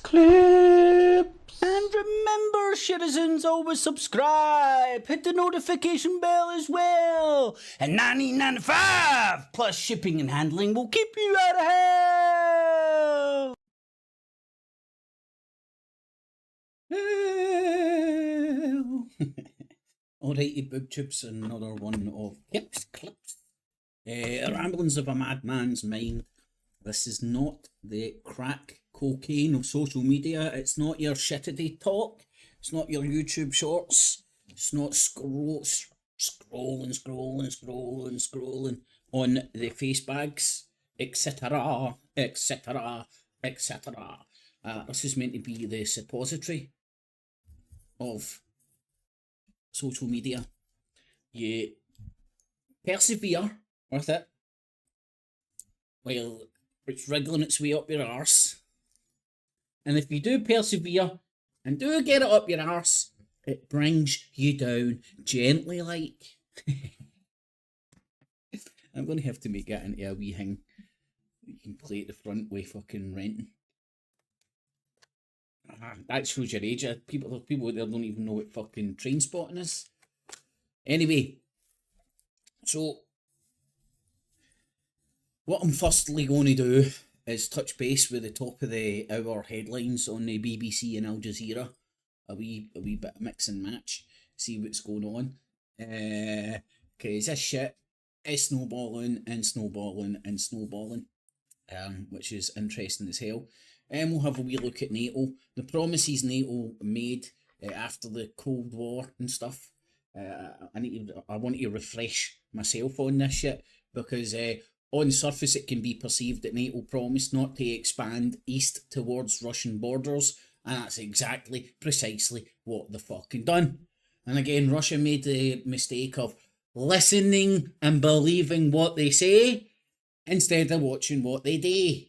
Clips. And remember, citizens, always subscribe. Hit the notification bell as well. And $19.95 plus shipping and handling will keep you out of hell. Alrighty, boob tubes, another one of Cips Clips. Ramblings of a Madman's Mind. This is not the crack cocaine of social media. It's not your shittity talk. It's not your YouTube shorts. It's not scrolling on the face bags, etc., etc., etc. This is meant to be the suppository of social media. You persevere with it while it's wriggling its way up your arse. And if you do persevere and do get it up your arse, it brings you down gently like. I'm going to have to make that into a wee thing you can play at the front with fucking renting. That shows your age. People out there don't even know what fucking train spotting is. Anyway, so what I'm firstly going to do is touch base with the top of the hour headlines on the BBC and Al Jazeera. A wee bit of mix and match. See what's going on. Because this shit is snowballing, which is interesting as hell. And we'll have a wee look at NATO. The promises NATO made after the Cold War and stuff. I want to refresh myself on this shit because on the surface it can be perceived that NATO promised not to expand east towards Russian borders, and that's precisely what they've fucking done. And again, Russia made the mistake of listening and believing what they say instead of watching what they do.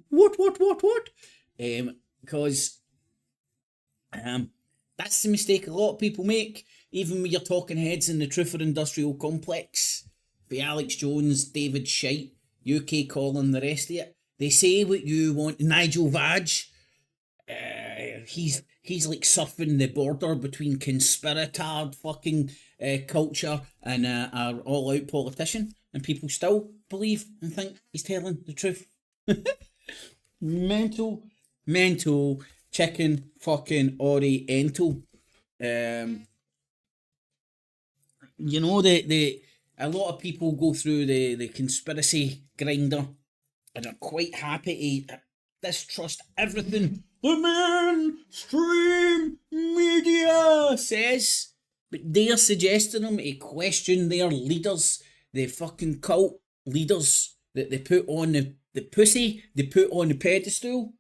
What? Because that's the mistake a lot of people make, even with your talking heads in the Truther Industrial Complex, the Alex Jones, David Shite, UK Colin, the rest of it. They say what you want. Nigel Vadge, he's like surfing the border between conspiratard fucking culture and our all-out politician, and people still believe and think he's telling the truth. mental chicken fucking oriental. You know, a lot of people go through the conspiracy grinder and are quite happy to distrust everything the mainstream media says, but they're suggesting them to question their leaders, the fucking cult leaders that they put on the pussy, they put on the pedestal.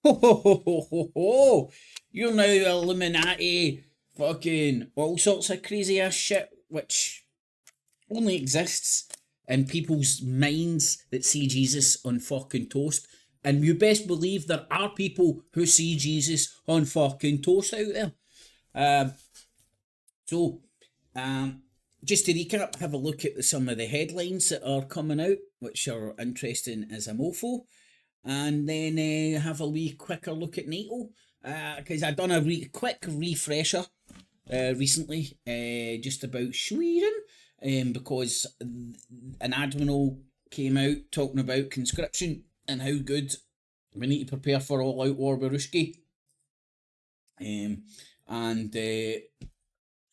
Ho. You're now Illuminati, fucking all sorts of crazy ass shit, which only exists in people's minds that see Jesus on fucking toast. And you best believe there are people who see Jesus on fucking toast out there. Just to recap, have a look at some of the headlines that are coming out, which are interesting as a mofo. And then have a wee quicker look at NATO. Because I've done a quick refresher recently just about Sweden. Because an admiral came out talking about conscription and how good we need to prepare for all-out war with Ruski. And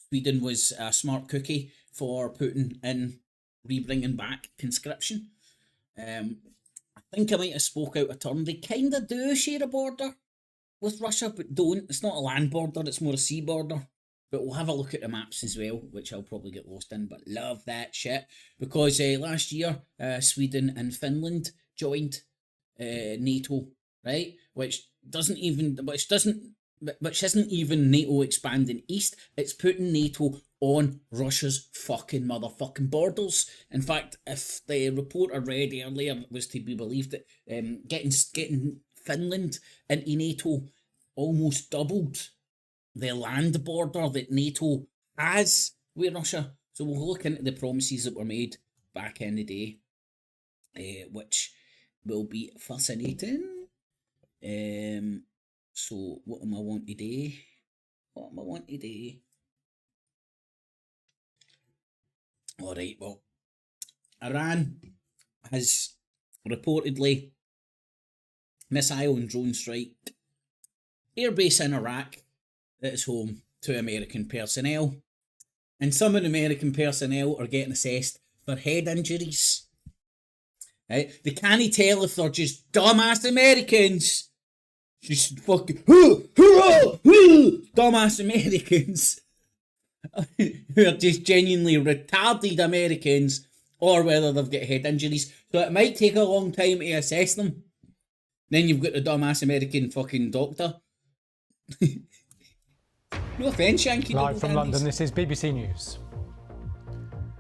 Sweden was a smart cookie for putting in, bringing back conscription. I think I might have spoke out of turn. They kind of do share a border with Russia, but don't. It's not a land border, it's more a sea border. But we'll have a look at the maps as well, which I'll probably get lost in, but love that shit. Because last year, Sweden and Finland joined NATO, right? Which isn't even NATO expanding east. It's putting NATO on Russia's fucking motherfucking borders. In fact, if the report I read earlier was to be believed, that getting Finland into NATO almost doubled the land border that NATO has with Russia. So we'll look into the promises that were made back in the day, which will be fascinating. So what am I want to do? Alright, well, Iran has reportedly missile and drone strike airbase in Iraq that is home to American personnel. And some of the American personnel are getting assessed for head injuries. Right? They can't tell if they're just dumbass Americans. Just fucking dumbass Americans who are just genuinely retarded Americans, or whether they've got head injuries. So it might take a long time to assess them. Then you've got the dumbass American fucking doctor. No offence, Yankee. Live from London, this is BBC News.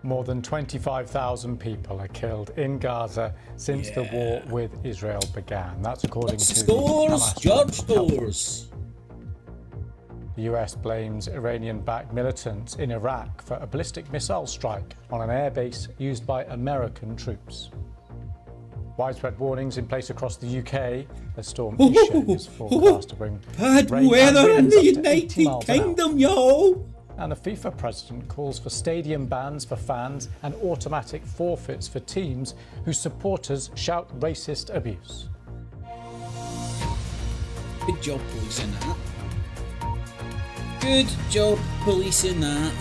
More than 25,000 people are killed in Gaza since the war with Israel began. That's according to Stores, George Stores. The US blames Iranian-backed militants in Iraq for a ballistic missile strike on an airbase used by American troops. Widespread warnings in place across the UK as Storm Isha is forecast to bring bad weather in the United Kingdom, yo! And the FIFA president calls for stadium bans for fans and automatic forfeits for teams whose supporters shout racist abuse. Good job policing that. Good job policing that.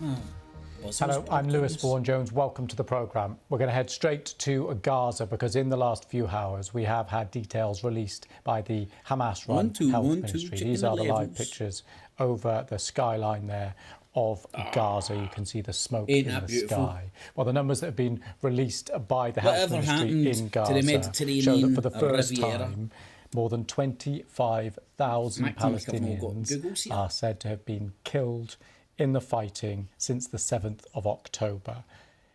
Oh. Hello, I'm Lewis Vaughan-Jones. Welcome to the programme. We're going to head straight to Gaza because in the last few hours we have had details released by the Hamas-run health ministry. These are the live pictures over the skyline there of Gaza. You can see the smoke in the sky. Well, the numbers that have been released by the health ministry in Gaza show that for the first time, more than 25,000 Palestinians are said to have been killed in the fighting since the 7th of October.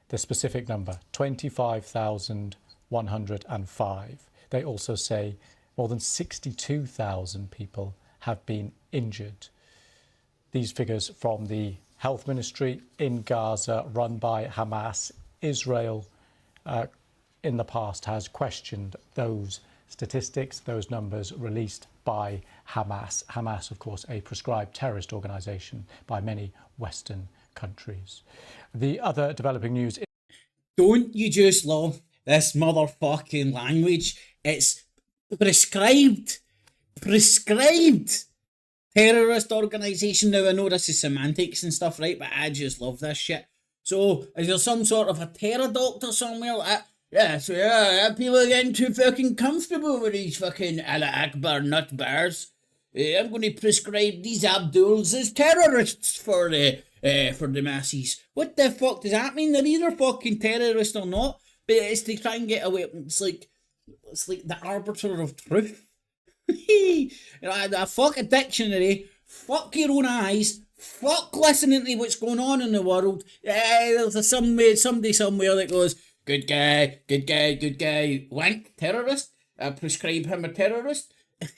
The specific number, 25,105. They also say more than 62,000 people have been injured. These figures from the health ministry in Gaza run by Hamas. Israel in the past has questioned those statistics, those numbers released by Hamas. Hamas, of course, a proscribed terrorist organisation by many Western countries. The other developing news is... Don't you just love this motherfucking language? It's prescribed terrorist organisation. Now, I know this is semantics and stuff, right? But I just love this shit. So, is there some sort of a terror doctor somewhere like that? Yeah, people are getting too fucking comfortable with these fucking Allah Akbar nut bars. I'm going to prescribe these Abduls as terrorists for the masses. What the fuck does that mean? They're either fucking terrorists or not, but it's to try and get away. It's like the arbiter of truth. Fuck a dictionary. Fuck your own eyes. Fuck listening to what's going on in the world. There's somebody somewhere that goes, good guy, wank, terrorist. I prescribe him a terrorist.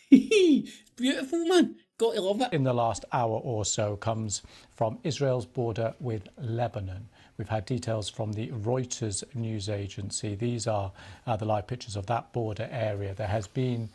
Beautiful, man. Got to love it. In the last hour or so comes from Israel's border with Lebanon. We've had details from the Reuters news agency. These are the live pictures of that border area. There has been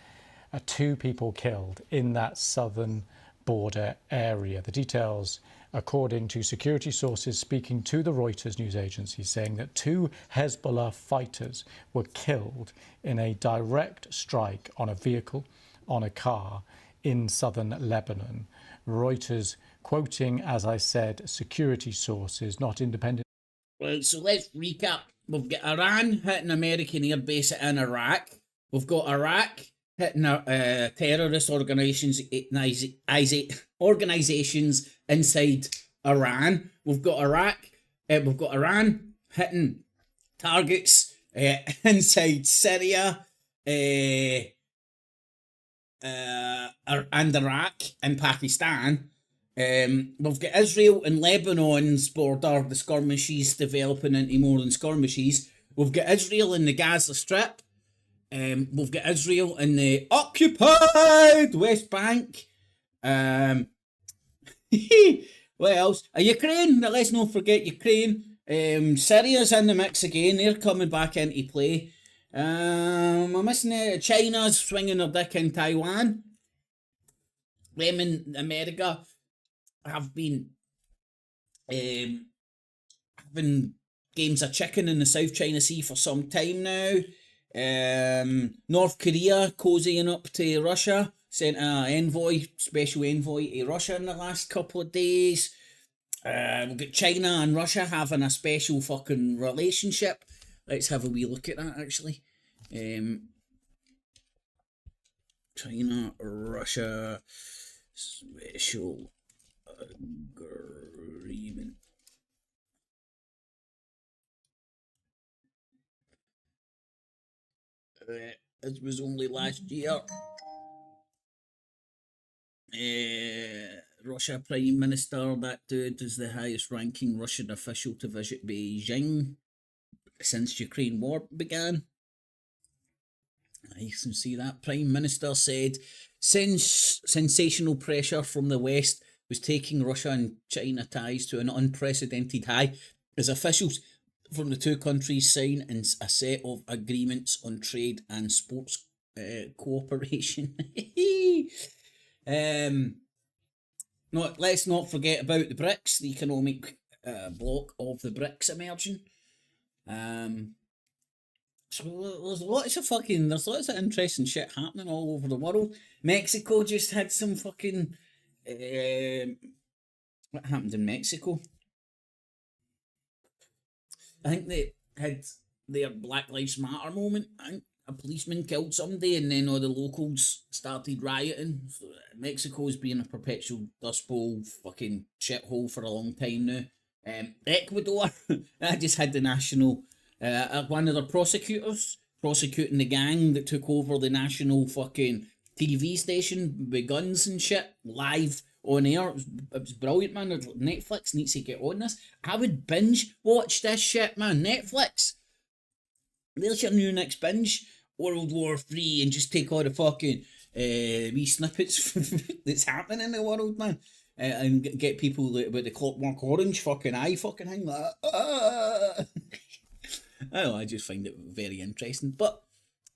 2 people killed in that southern border area. The details, according to security sources speaking to the Reuters news agency, saying that 2 Hezbollah fighters were killed in a direct strike on a vehicle, on a car in southern Lebanon. Reuters quoting, as I said, security sources, not independent. Right, so let's recap. We've got Iran hitting American airbase in Iraq. We've got Iraq hitting terrorist organisations inside Iran. We've got Iran hitting targets inside Syria and Iraq and Pakistan. We've got Israel and Lebanon's border, the skirmishes developing into more than skirmishes. We've got Israel in the Gaza Strip. We've got Israel in the occupied West Bank. What else? Ukraine. Let's not forget Ukraine. Syria's in the mix again. They're coming back into play. I'm missing it. China's swinging their dick in Taiwan. Them in America have been having games of chicken in the South China Sea for some time now. North Korea cozying up to Russia, sent a special envoy to Russia in the last couple of days. We've got China and Russia having a special fucking relationship. Let's have a wee look at that, actually. China, Russia, special agreement. It was only last year. Russia Prime Minister, that dude is the highest ranking Russian official to visit Beijing since Ukraine war began. I can see that. Prime Minister said sensational pressure from the West was taking Russia and China ties to an unprecedented high as officials from the two countries sign a set of agreements on trade and sports cooperation. Let's not forget about the BRICS, the economic bloc of the BRICS emerging. So there's lots of interesting shit happening all over the world. Mexico just had some fucking what happened in Mexico? I think they had their Black Lives Matter moment. I think a policeman killed somebody and then all the locals started rioting. So Mexico's been a perpetual dust bowl fucking shithole for a long time now. Ecuador, I just had the national, one of the prosecutors prosecuting the gang that took over the national fucking TV station with guns and shit live on air. It was brilliant, man. Netflix needs to get on this. I would binge watch this shit, man. Netflix, there's your new next binge. World War 3 and just take all the fucking wee snippets that's happening in the world, man. And get people with the Clockwork Orange fucking eye fucking thing like that. I don't know, I just find it very interesting. But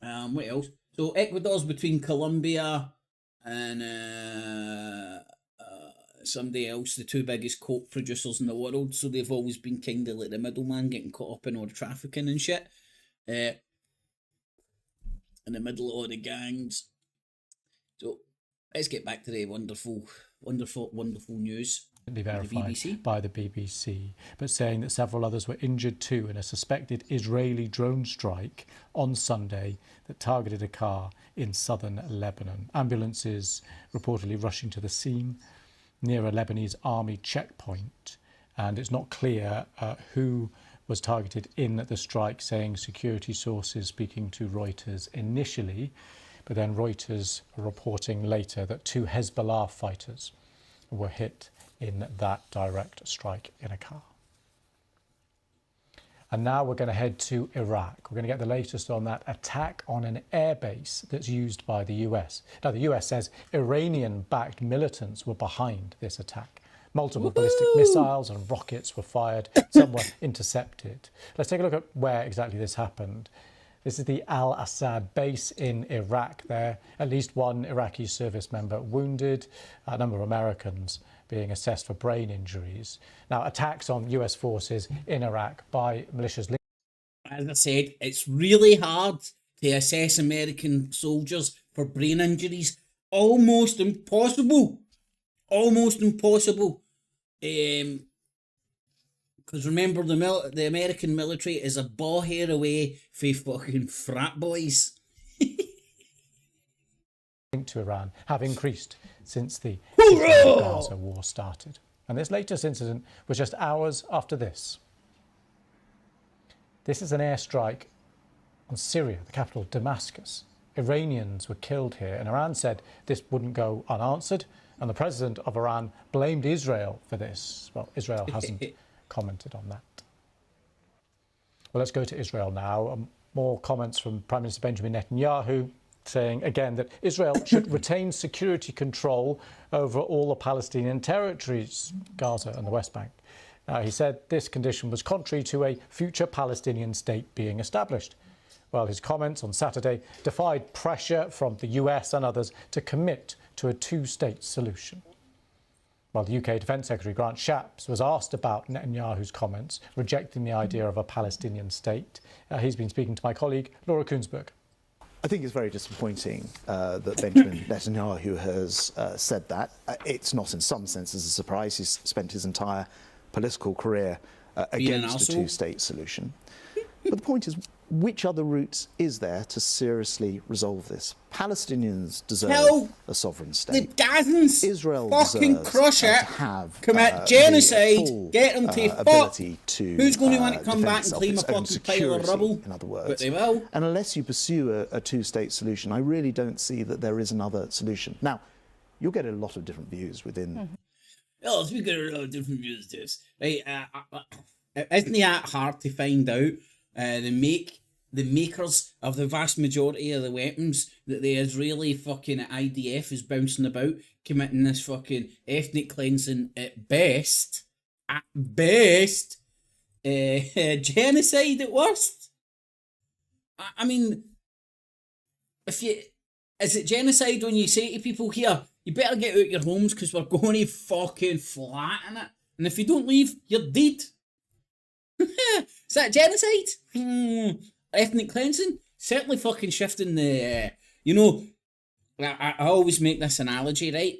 what else? So Ecuador's between Colombia and somebody else, the two biggest coke producers in the world. So they've always been kind of like the middleman, getting caught up in all the trafficking and shit. In the middle of all the gangs. So let's get back to the wonderful news. Verified by the BBC, but saying that several others were injured too in a suspected Israeli drone strike on Sunday that targeted a car in southern Lebanon. Ambulances reportedly rushing to the scene near a Lebanese army checkpoint, and it's not clear who was targeted in the strike, saying security sources speaking to Reuters initially, but then Reuters reporting later that two Hezbollah fighters were hit in that direct strike in a car. And now we're going to head to Iraq. We're going to get the latest on that attack on an airbase that's used by the US. Now, the US says Iranian-backed militants were behind this attack. Multiple ballistic missiles and rockets were fired. Some were intercepted. Let's take a look at where exactly this happened. This is the Al-Assad base in Iraq there. At least one Iraqi service member wounded, a number of Americans being assessed for brain injuries. Now, attacks on US forces in Iraq by militias. As I said, it's really hard to assess American soldiers for brain injuries. Almost impossible. Almost impossible. Because remember, the American military is a ball hair away from fucking frat boys. To Iran have increased since the Israel-Gaza war started. And this latest incident was just hours after this. This is an airstrike on Syria, the capital Damascus. Iranians were killed here, and Iran said this wouldn't go unanswered, and the president of Iran blamed Israel for this. Well, Israel hasn't commented on that. Well, let's go to Israel now. More comments from Prime Minister Benjamin Netanyahu, saying again that Israel should retain security control over all the Palestinian territories, Gaza and the West Bank. He said this condition was contrary to a future Palestinian state being established. Well, his comments on Saturday defied pressure from the US and others to commit to a two-state solution. Well, the UK Defence Secretary Grant Shapps was asked about Netanyahu's comments, rejecting the idea of a Palestinian state. He's been speaking to my colleague, Laura Kunsberg. I think it's very disappointing that Benjamin Netanyahu has said that. It's not in some senses a surprise. He's spent his entire political career against a two-state solution. But the point is, which other route is there to seriously resolve this? Palestinians deserve a sovereign state. The Gazans Israel fucking crush it, to have commit genocide, full, get them to fuck. ability to Who's going to want to come back and defend claim a itself, its own fucking pile of security, rubble? in other words. But they will. And unless you pursue a two-state solution, I really don't see that there is another solution. Now, you'll get a lot of different views within. Oh, we get a lot of different views to this. Right, isn't that hard to find out? The makers of the vast majority of the weapons that the Israeli fucking IDF is bouncing about, committing this fucking ethnic cleansing at best, genocide at worst. I mean, is it genocide when you say to people here, you better get out your homes because we're going to fucking flatten it, and if you don't leave, you're dead. Is that genocide? Ethnic cleansing? Certainly fucking shifting the, I always make this analogy, right?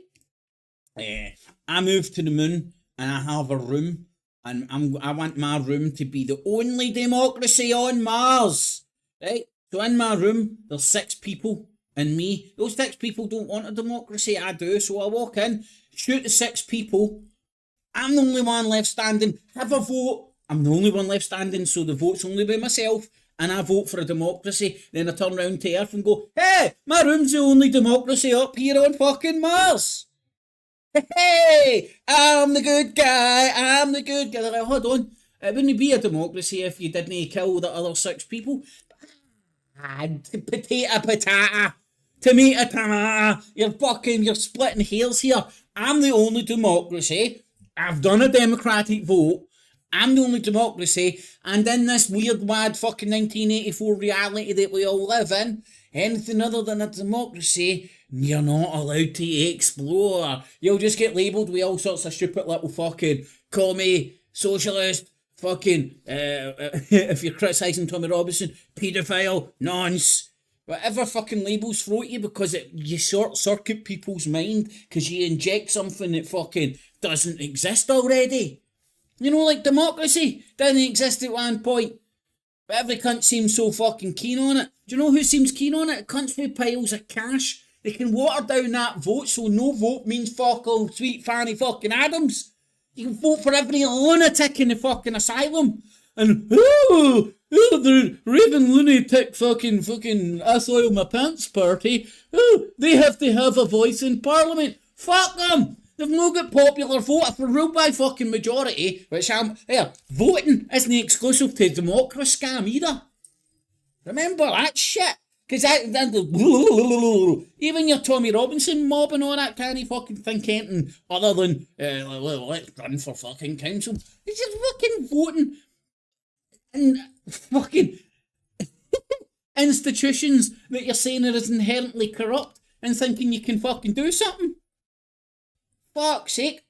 I moved to the moon and I have a room, and I want my room to be the only democracy on Mars, right? So in my room, there's 6 people and me. Those 6 people don't want a democracy, I do, so I walk in, shoot the 6 people, I'm the only one left standing, have a vote, I'm the only one left standing, so the vote's only by myself, and I vote for a democracy. Then I turn round to Earth and go, hey, my room's the only democracy up here on fucking Mars. Hey, I'm the good guy, They're like, hold on, it wouldn't be a democracy if you didn't kill the other 6 people. Potato, tomato, you're splitting hairs here. I'm the only democracy. I've done a democratic vote. I'm the only democracy, and in this weird, mad fucking 1984 reality that we all live in, anything other than a democracy, you're not allowed to explore. You'll just get labelled with all sorts of stupid little fucking commie, socialist, fucking, if you're criticising Tommy Robinson, paedophile, nonce, whatever fucking labels throw at you because you short-circuit people's mind because you inject something that fucking doesn't exist already. Like democracy didn't exist at one point, but every cunt seems so fucking keen on it. Do you know who seems keen on it? Cunts with piles of cash. They can water down that vote so no vote means fuck all sweet Fanny fucking Adams. You can vote for every lunatic in the fucking asylum. And, the raving lunatic fucking asshole my pants party, they have to have a voice in Parliament. Fuck them! They've not got popular vote. If we're ruled by fucking majority, which voting isn't exclusive to democracy scam either. Remember that shit. Because even your Tommy Robinson mob and all that can't fucking think anything other than, let's run for fucking council. It's just fucking voting and fucking institutions that you're saying are as inherently corrupt and thinking you can fucking do something. Fuck's sake.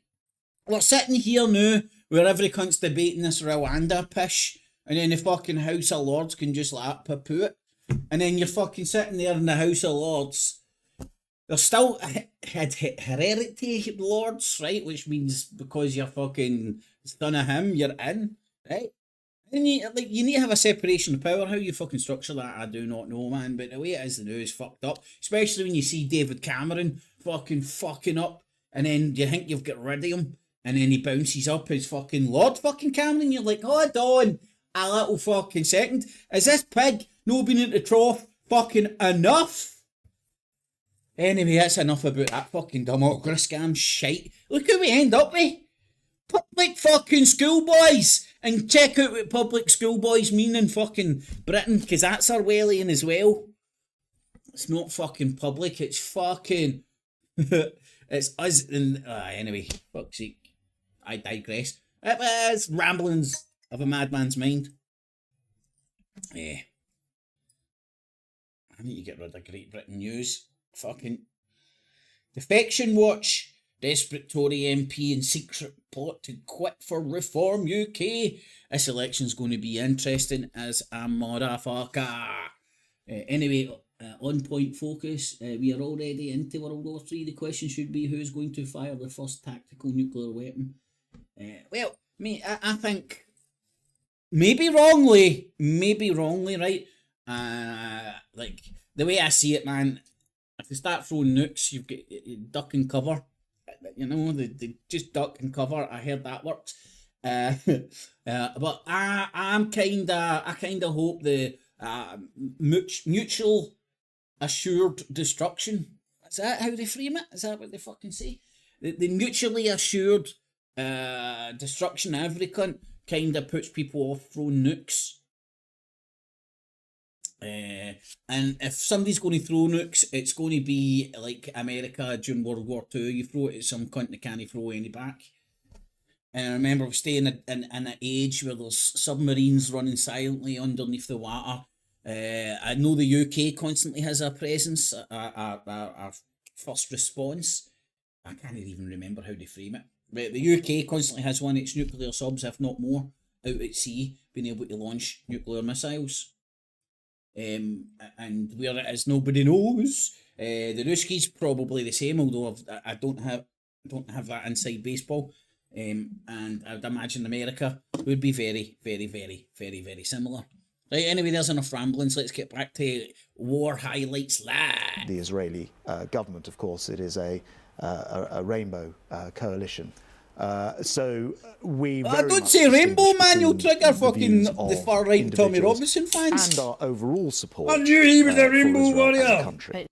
We're sitting here now where every cunt's debating this Rwanda pish, and then the fucking House of Lords can just poo it. And then you're fucking sitting there in the House of Lords. They're still hereditary lords, right? Which means because you're fucking son of him, you're in, right? And you need to have a separation of power. How you fucking structure that, I do not know, man. But the way it is now is fucked up. Especially when you see David Cameron fucking up. And then you think you've got rid of him, and then he bounces up as fucking Lord fucking Cameron. You're like, hold on a little fucking second. Is this pig no been in the trough fucking enough? Anyway, that's enough about that fucking democracy scam shite. Look who we end up with. Public fucking schoolboys. And check out what public schoolboys mean in fucking Britain, because that's our wellying as well. It's not fucking public, it's fucking... It's us in... anyway, fuck's sake. I digress. It's ramblings of a madman's mind. Yeah. I need to get rid of Great Britain News. Fucking Defection Watch. Desperate Tory MP in secret plot to quit for Reform UK. This election's going to be interesting as a motherfucker. Anyway, on point focus. We are already into World War III. The question should be who's going to fire the first tactical nuclear weapon. Well, I think maybe wrongly, right? Like the way I see it, man. If they start throwing nukes, you've got duck and cover. You know, they just duck and cover. I heard that works. But I kind of hope the mutual assured destruction. Is that how they frame it? Is that what they fucking say? The mutually assured destruction of every cunt kind of puts people off throwing nukes. And if somebody's going to throw nukes, it's going to be like America during World War II. You throw it at some cunt that can't throw any back. And I remember we stay in an age where there's submarines running silently underneath the water. I know the UK constantly has a presence, a first response. I can't even remember how they frame it. But the UK constantly has one. It's nuclear subs, if not more, out at sea, being able to launch nuclear missiles. And where it is, nobody knows. The Ruskies probably the same, although I don't have that inside baseball. And I'd imagine America would be very, very, very, very, very similar. Right, anyway, there's enough ramblings. Let's get back to war highlights live. The Israeli government, of course, it is a rainbow coalition. So we very don't much say rainbow, distinguish man. You'll between trigger the fucking views the of far right Tommy individuals Robinson fans. and our overall support. I knew he was a for rainbow Israel as a warrior. country.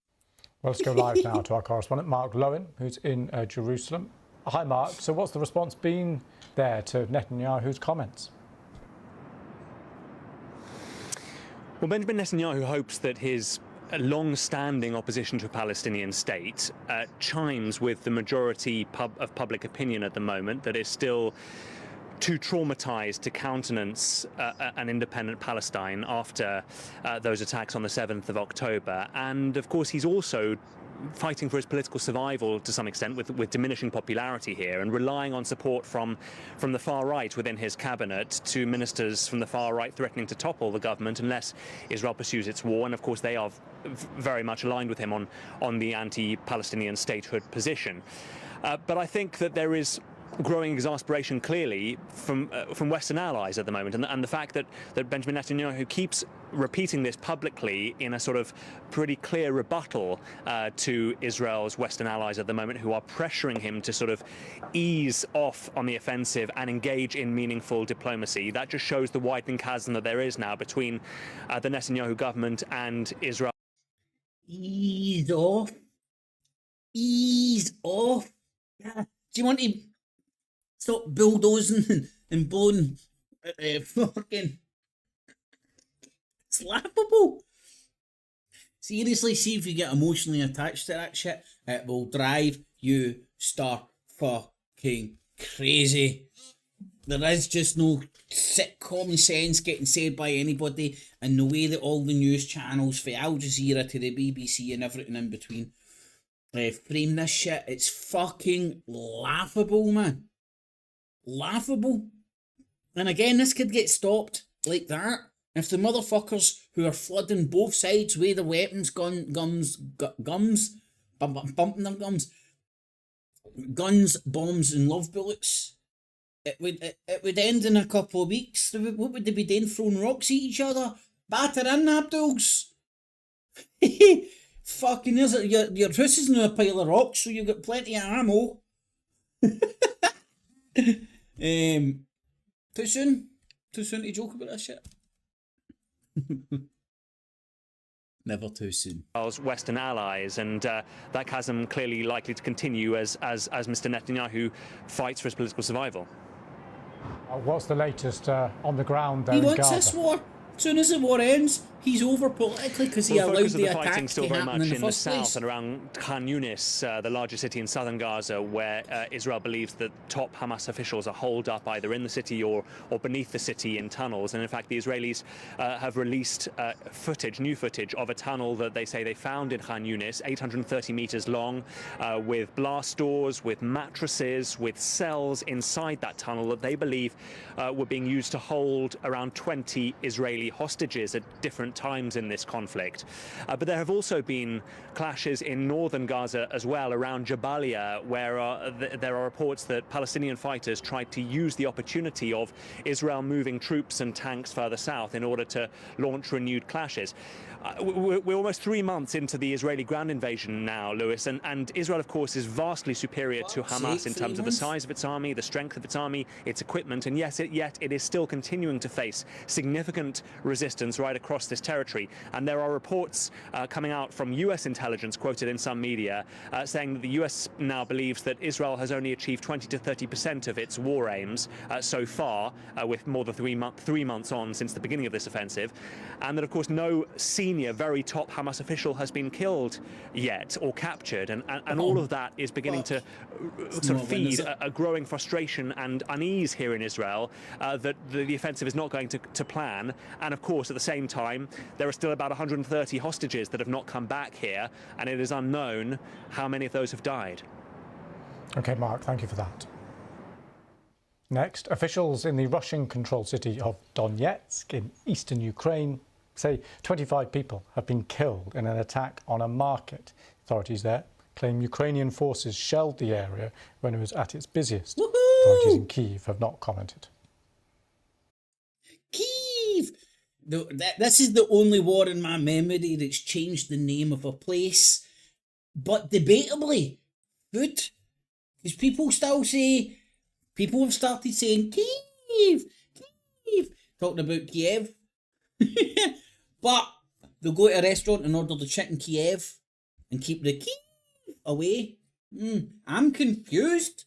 Well, let's go live now to our correspondent, Mark Lowen, who's in Jerusalem. Hi, Mark. So what's the response been there to Netanyahu's comments? Well, Benjamin Netanyahu hopes that his long-standing opposition to a Palestinian state chimes with the majority of public opinion at the moment that is still too traumatized to countenance an independent Palestine after those attacks on the 7th of October. And, of course, he's also fighting for his political survival to some extent with diminishing popularity here and relying on support from the far right within his cabinet to ministers from the far right threatening to topple the government unless Israel pursues its war. And of course they are very much aligned with him on the anti-Palestinian statehood position. But I think that there is growing exasperation clearly from Western allies at the moment, and the fact that Benjamin Netanyahu keeps repeating this publicly in a sort of pretty clear rebuttal to Israel's Western allies at the moment, who are pressuring him to sort of ease off on the offensive and engage in meaningful diplomacy. That just shows the widening chasm that there is now between the Netanyahu government and Israel. Ease off. Ease off. Do you want to stop bulldozing and blowing fucking... It's laughable. Seriously, see if you get emotionally attached to that shit. It will drive you star fucking crazy. There is just no common sense getting said by anybody, and the way that all the news channels, from Al Jazeera to the BBC and everything in between, frame this shit. It's fucking laughable, man. Laughable. And again, this could get stopped like that if the motherfuckers who are flooding both sides with their weapons, bumping their gums, guns, bombs and love bullets, it would end in a couple of weeks. What would they be doing? Throwing rocks at each other? Batter in, Abduls. Fucking is it? Your house is now a pile of rocks, so you've got plenty of ammo. Too soon? Too soon to joke about this shit? Never too soon. Western allies, and that chasm clearly likely to continue as Mr. Netanyahu fights for his political survival. What's the latest on the ground there He in wants Gaza? this war. As soon as the war ends, He's over politically because he Well, allowed focus of the the fighting attack still to very happen much in the in the first place. south and around Khan Yunis, the largest city in southern Gaza, where Israel believes that top Hamas officials are holed up either in the city or beneath the city in tunnels. And in fact, the Israelis have released new footage of a tunnel that they say they found in Khan Yunis, 830 meters long, with blast doors, with mattresses, with cells inside that tunnel that they believe were being used to hold around 20 Israeli hostages at different times in this conflict. But there have also been clashes in northern Gaza as well, around Jabalia, where there are reports that Palestinian fighters tried to use the opportunity of Israel moving troops and tanks further south in order to launch renewed clashes. We're almost 3 months into the Israeli ground invasion now, Lewis, and Israel, of course, is vastly superior to Hamas in terms of the size of its army, the strength of its army, its equipment, and yet it is still continuing to face significant resistance right across this territory. And there are reports coming out from US intelligence, quoted in some media, saying that the US now believes that Israel has only achieved 20 to 30% of its war aims so far, with more than 3 months on since the beginning of this offensive, and that, of course, no senior, very top Hamas official has been killed yet or captured, and all of that is beginning to sort of feed a growing frustration and unease here in Israel that the offensive is not going to plan. And of course, at the same time, there are still about 130 hostages that have not come back here, and it is unknown how many of those have died. Okay, Mark, thank you for that. Next, officials in the Russian-controlled city of Donetsk in eastern Ukraine say 25 people have been killed in an attack on a market. Authorities there claim Ukrainian forces shelled the area when it was at its busiest. Woohoo! Authorities in Kyiv have not commented. Kyiv! This is the only war in my memory that's changed the name of a place. But debatably, food. Because people have started saying Kyiv, Kyiv, talking about Kiev. But they'll go to a restaurant and order the chicken Kiev and keep the Kyiv away. I'm confused.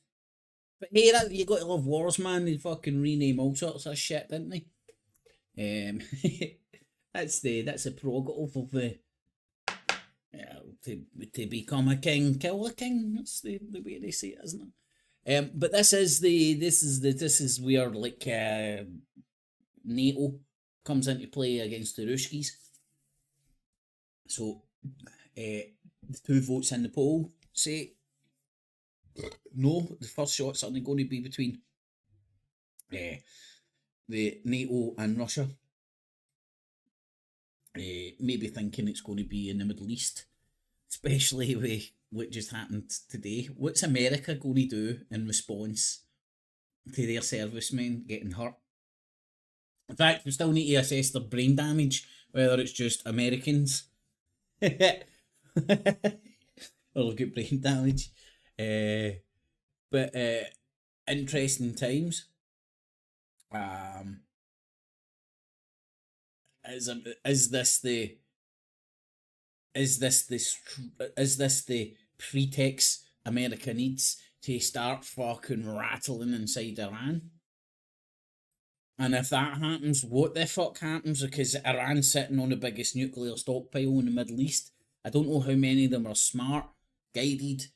But hey, you got to love wars, man. They fucking rename all sorts of shit, didn't they? That's a prerogative of the to become a king, kill a king. That's the way they say it, isn't it? But this is where like NATO comes into play against the Ruskies. So the 2 votes in the poll say no, the first shot's only going to be between the NATO and Russia. Maybe thinking it's going to be in the Middle East, especially with what just happened today. What's America going to do in response to their servicemen getting hurt? In fact, we still need to assess their brain damage, whether it's just Americans or they've got brain damage. But interesting times. Is this the pretext America needs to start fucking rattling inside Iran? And if that happens, what the fuck happens? Because Iran's sitting on the biggest nuclear stockpile in the Middle East. I don't know how many of them are smart, guided,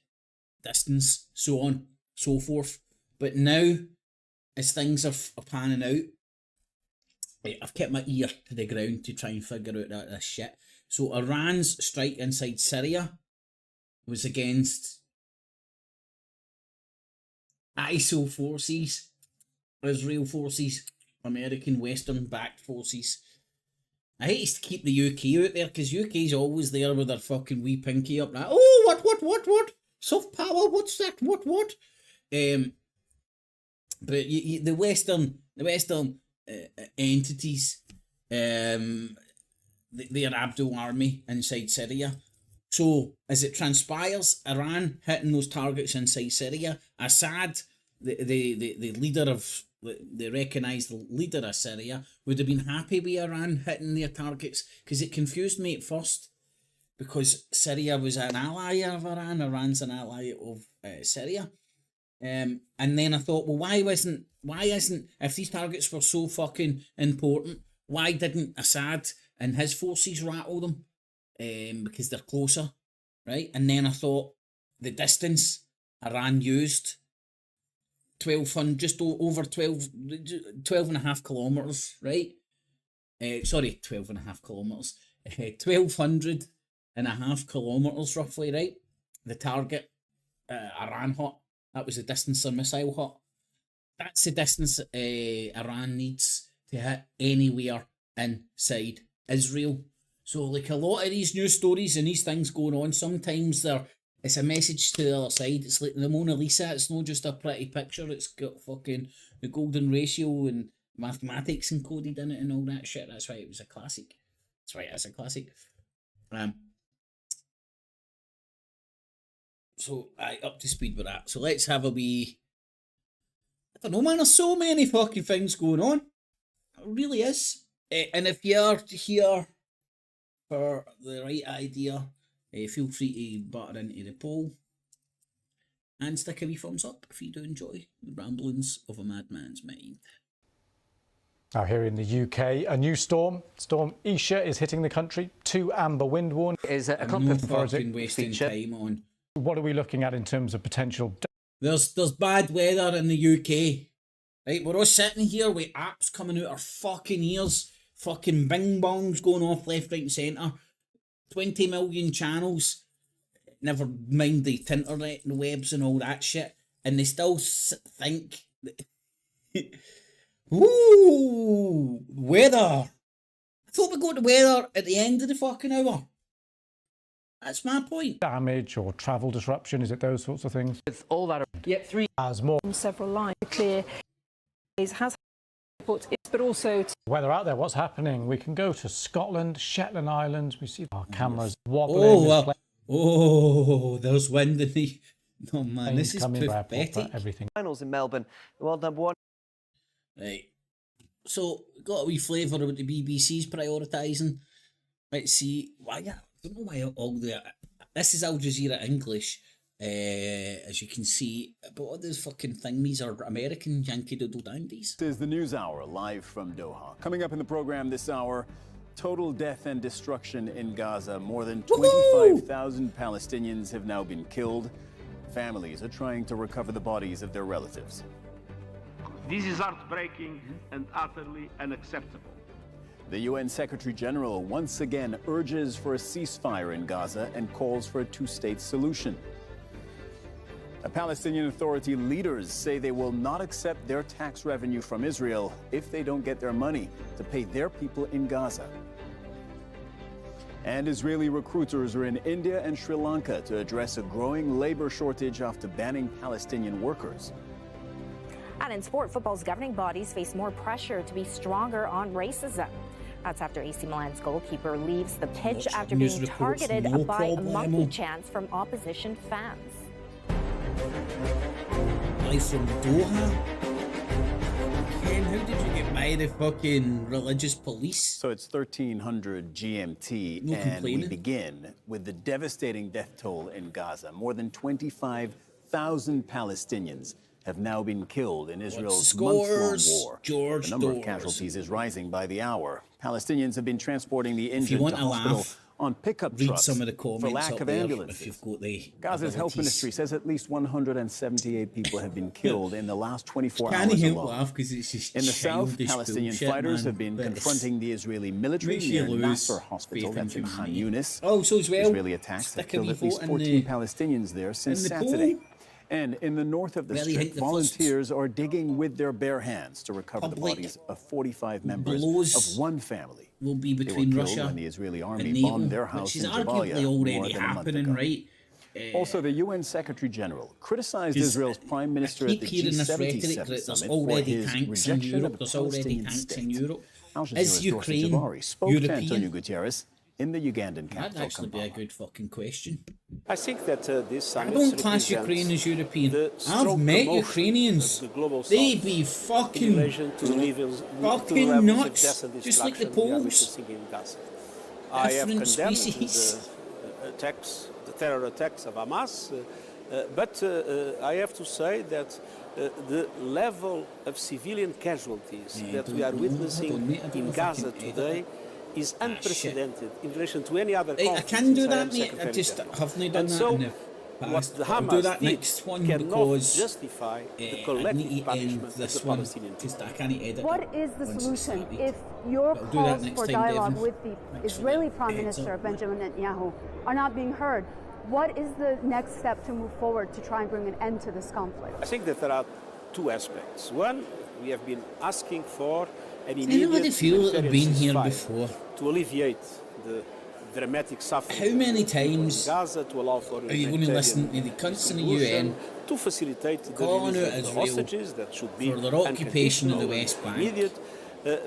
distance, so on, so forth. But now, as things are panning out, I've kept my ear to the ground to try and figure out this shit. So Iran's strike inside Syria was against ISIL forces, Israel forces, American Western-backed forces. I hate to keep the UK out there, because UK's always there with their fucking wee pinky up. Like, oh, what? Soft power, what's that? What? But the Western entities, the Abdul army inside Syria. So, as it transpires, Iran hitting those targets inside Syria. Assad, the leader of, the recognised leader of Syria, would have been happy with Iran hitting their targets, because it confused me at first, because Syria was an ally of Iran, Iran's an ally of Syria. And then I thought, well, why isn't, if these targets were so fucking important, why didn't Assad and his forces rattle them because they're closer, right? And then I thought the distance Iran used, 1,200, just over 12 and a half kilometres, right? Sorry, 12 and a half kilometres. 1,200 and a half kilometres roughly, right? The target Iran hit. That was the distance their missile hit. That's the distance Iran needs to hit anywhere inside Israel. So like a lot of these news stories and these things going on, sometimes it's a message to the other side. It's like the Mona Lisa. It's not just a pretty picture. It's got fucking the golden ratio and mathematics encoded in it and all that shit. That's why it was a classic. That's why it's a classic. So up to speed with that. So let's have a wee. I don't know, man. There's so many fucking things going on. It really is. And if you're here for the right idea, feel free to butter into the poll and stick a wee thumbs up if you do enjoy the ramblings of a madman's mind. Now here in the UK, a new storm Isha, is hitting the country. 2 amber wind warnings. Is it a compass fucking wasting time on? What are we looking at in terms of potential? There's bad weather in the UK. Right, we're all sitting here with apps coming out our fucking ears, fucking bing bongs going off left, right and centre. 20 million channels, never mind the internet and the webs and all that shit, and they still think, ooh, weather. I thought we'd go to weather at the end of the fucking hour. That's my point. Damage or travel disruption, is it those sorts of things? With all that, Yep, 3 As more several lines clear has but also weather out there, what's happening? We can go to Scotland, Shetland Islands. We see our cameras wobbling. There's wind in the. Oh man, this is pathetic. Everything. finals in Melbourne, the world #1. Right. So got a wee flavour of what the BBC's prioritising. Let's see. Why? I don't know why all the. This is Al Jazeera English, as you can see. But all those fucking thingies are American Yankee Doodle Dandies. This is the News Hour live from Doha. Coming up in the program this hour, total death and destruction in Gaza. More than 25,000 Palestinians have now been killed. Families are trying to recover the bodies of their relatives. This is heartbreaking and utterly unacceptable. The UN Secretary General once again urges for a ceasefire in Gaza and calls for a two-state solution. The Palestinian Authority leaders say they will not accept their tax revenue from Israel if they don't get their money to pay their people in Gaza. And Israeli recruiters are in India and Sri Lanka to address a growing labor shortage after banning Palestinian workers. And in sport, football's governing bodies face more pressure to be stronger on racism. That's after AC Milan's goalkeeper leaves the pitch after being targeted by a monkey chants from opposition fans. Live from Doha? Ken, how did you get by the fucking religious police? So it's 1300 GMT, and we begin with the devastating death toll in Gaza. More than 25,000 Palestinians have now been killed in Israel's month-long war. The number of casualties is rising by the hour. Palestinians have been transporting the injured to hospital on pickup trucks some of the comments for lack of ambulances. if you've got the Gaza's health ministry says at least 178 people have been killed in the last 24 hours alone. In the south, Palestinian fighters have been confronting the Israeli military near Nasser Hospital, that's in Khan Yunis. Also as well, Israeli attacks have killed at least 14 Palestinians there since Saturday. And in the north of the strip, volunteers are digging with their bare hands to recover the bodies of 45 members of one family. Will be between Russia when the Israeli army and NATO, bombed their house in Jabalia already happening, right? Also, the UN Secretary General criticized Israel's Prime Minister at the G77 summit for his rejection of a Palestinian state. Al Jazeera's Dorsey Jabari spoke to Antonio Guterres in the Ugandan capital. That'd actually be a good fucking question. I think that this summit I don't class Ukraine as European. I've met Ukrainians. They be fucking nuts, just like the Poles. I have Different condemned species. the terror attacks of Hamas, but I have to say that the level of civilian casualties that we are witnessing in Gaza today is unprecedented in relation to any other conflict. I can do since I that, am mate. I Secretary just General. haven't done And that so, in the what past. the I'll Hamas do that did next one cannot because justify the I collective need to end punishment of the this one Palestinian people. because I can't edit. What is the once it's solution started. if your But I'll do that calls next for time, dialogue Devon. with the Make sure Israeli that Prime it's Minister up. Benjamin Netanyahu are not being heard? What is the next step to move forward to try and bring an end to this conflict? I think that there are two aspects. One, we have been asking for an Anybody immediate feel that they've been here ceasefire before? to alleviate the dramatic suffering. How many of people in times Gaza, to allow for are you going to listen to the cunts in the UN to facilitate the calling release out of the Israel hostages that should be for their occupation of the unconditional West and Bank? immediate,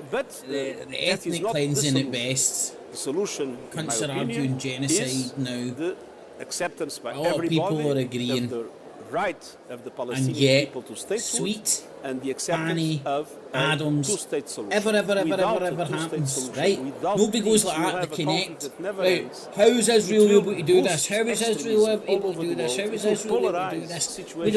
but The that is ethnic not the cleansing at solution. best. The solution, in my Cunts are opinion, arguing genocide is now. the acceptance by A lot of everybody people are agreeing. of the right of the And Palestinian yet, people to statehood sweet, and the acceptance Fanny, of a Adams, two-state solution. ever Without a happens, two-state solution, right? without Nobody goes peace, like you that have to a connect. conflict that never Right? ends. How is Israel It will able to do this? boost How is Israel extremism able all to over do the this? How world. is It will Israel able to do polarize this? With the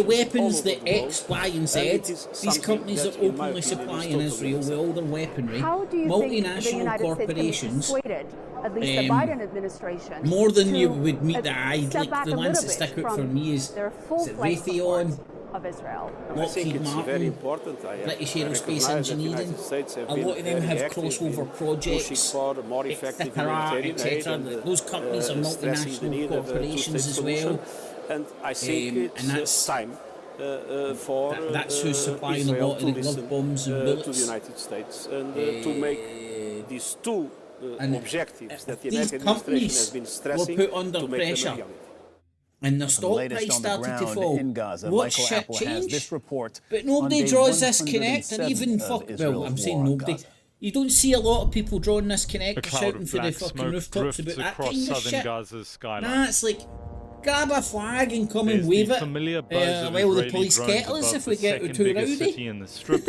situations weapons all that over the world. X, Y, and Z, And it is these something companies that, are in my openly opinion, is supplying totally Israel with all their weaponry. How do you think the Multinational United corporations. States can be persuaded, at least the Biden administration, More than to you would meet the eye. step Like back the a ones little that stick bit out for from me is their full-fledged Raytheon, support of Israel? I think Lockheed it's very Martin, important. British I Aerospace recognize that the Engineering. United States have A been lot of them very have active crossover in projects, pushing for more effective humanitarian aid etc. and, Those companies are stressing the multinational need of a corporations two-state as well. solution. And I think it's and that's time for that's who's supplying a Israel lot of to the listen glove bombs and to bullets. the United States and to make these two objectives that the these American administration companies has been were stressing put under to make them a pressure. reality. And the The stock latest price on the started to ground fall. in Gaza, What Michael shit Apple has changed? this report But nobody on day draws this connect, and 107 even of well, Israel's I'm saying war on nobody. Gaza. You don't see a lot of people drawing this connect, A cloud shouting of for the black fucking smoke rooftops drifts about that across kind of southern shit. Gaza's skyline. Nah, it's like grab a flag and come There's and wave the it. familiar buzz of Well, the Israeli police drones kettle us above if we the get second too biggest rowdy. city in the strip,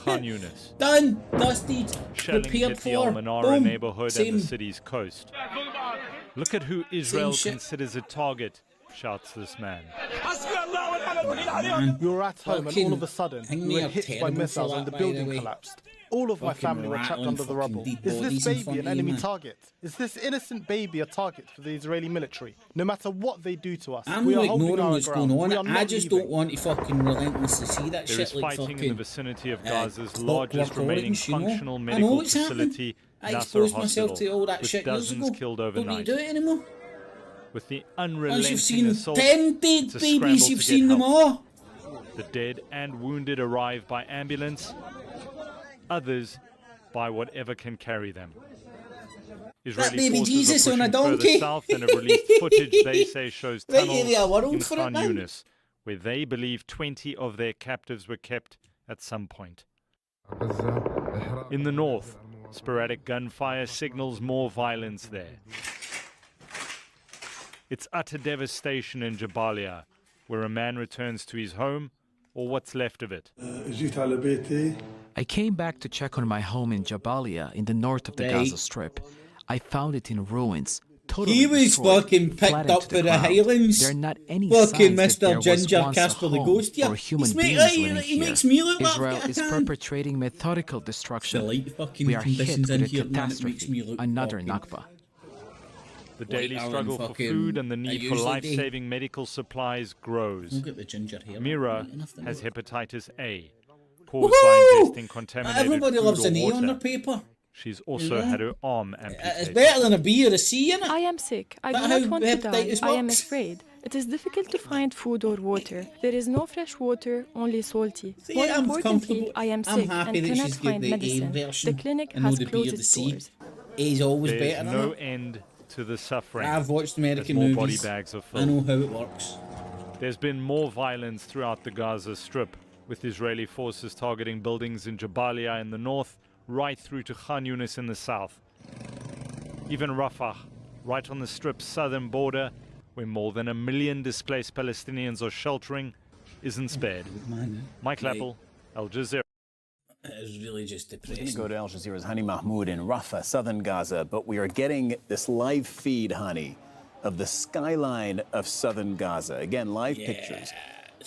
Khan Yunis. Done, dusted, Shelling prepared hit the for. Al Manara Boom. neighborhood Same. and the city's coast. Look at who Israel shit. considers a target, shouts this man. Man, We were at home and fucking all of a sudden hang we me were up hit by terrible missiles for and the that, by the building way. collapsed. All of my Fucking family were trapped rattling under the fucking rubble. dead Is bodies this in baby front an of you, enemy man. target? Is this innocent baby a target for the Israeli military? No matter what they do to us, I'm we not are holding ignoring our what's ground. going We are on. not I just leaving. don't want to fucking relentlessly see that There shit is like fighting fucking in the vicinity of uh, Gaza's clockwork largest remaining orange, you know? functional I know medical what's happening. facility, I Nasser exposed myself Hospital, to all that with shit years dozens ago. killed Don't need overnight. to do it anymore. With the Once unrelenting you've seen assault, 10 dead it's a babies, scramble you've to seen get them help. all. The dead and wounded arrive by ambulance, others by whatever can carry them. Israeli baby forces Jesus are on a pushing further donkey. south and have released footage they say shows Right tunnels area world in for it, Khan man. Yunis, where they believe 20 of their captives were kept at some point. In the north, sporadic gunfire signals more violence there. It's utter devastation in Jabalia, where a man returns to his home, or what's left of it. I came back to check on my home in Jabalia in the north of the Right. Gaza Strip. I found it in ruins. Totally He was destroyed, fucking picked flattened up to by the ground. Highlands. There are not any Fucking signs that there Mr. was Ginger once a Casper the home Ghost here. or human He's beings made- living he here. makes me look like Israel I is can. perpetrating methodical destruction. Delete fucking We are hit conditions with in a here, man. It makes me catastrophe, look another fucking- Nakba. The daily White struggle Ireland for fucking- food and the I need for usually life-saving medical supplies grows. Look at the ginger hair. Mira Right enough to has know. hepatitis A, caused Woohoo! by ingesting contaminated Everybody food loves or an E on water. their paper. She's also Yeah. had her arm It's amputated. better than a B or a C, innit? I am sick. I That do how not want to die. hepatitis I am works? afraid. It is difficult to find food or water. There is no fresh water, only salty. See, More I'm importantly, comfortable. I am I'm sick happy and that cannot she's got find the A medicine. version. The clinic I know has the B or closed the its C. doors. A's always There's better, no innit? end to the suffering. I've watched American as more movies. body bags are I know filled. how it works. There's been more violence throughout the Gaza Strip, with Israeli forces targeting buildings in Jabalia in the north, right through to Khan Yunis in the south. Even Rafah, right on the Strip's southern border, where more than 1 million displaced Palestinians are sheltering, isn't spared. Mike Right. Lappel, Al Jazeera. It is really just We're going depressing. to go to Al Jazeera's Hani Mahmoud in Rafah, southern Gaza, but we are getting this live feed, Hani, of the skyline of southern Gaza. Again, live pictures.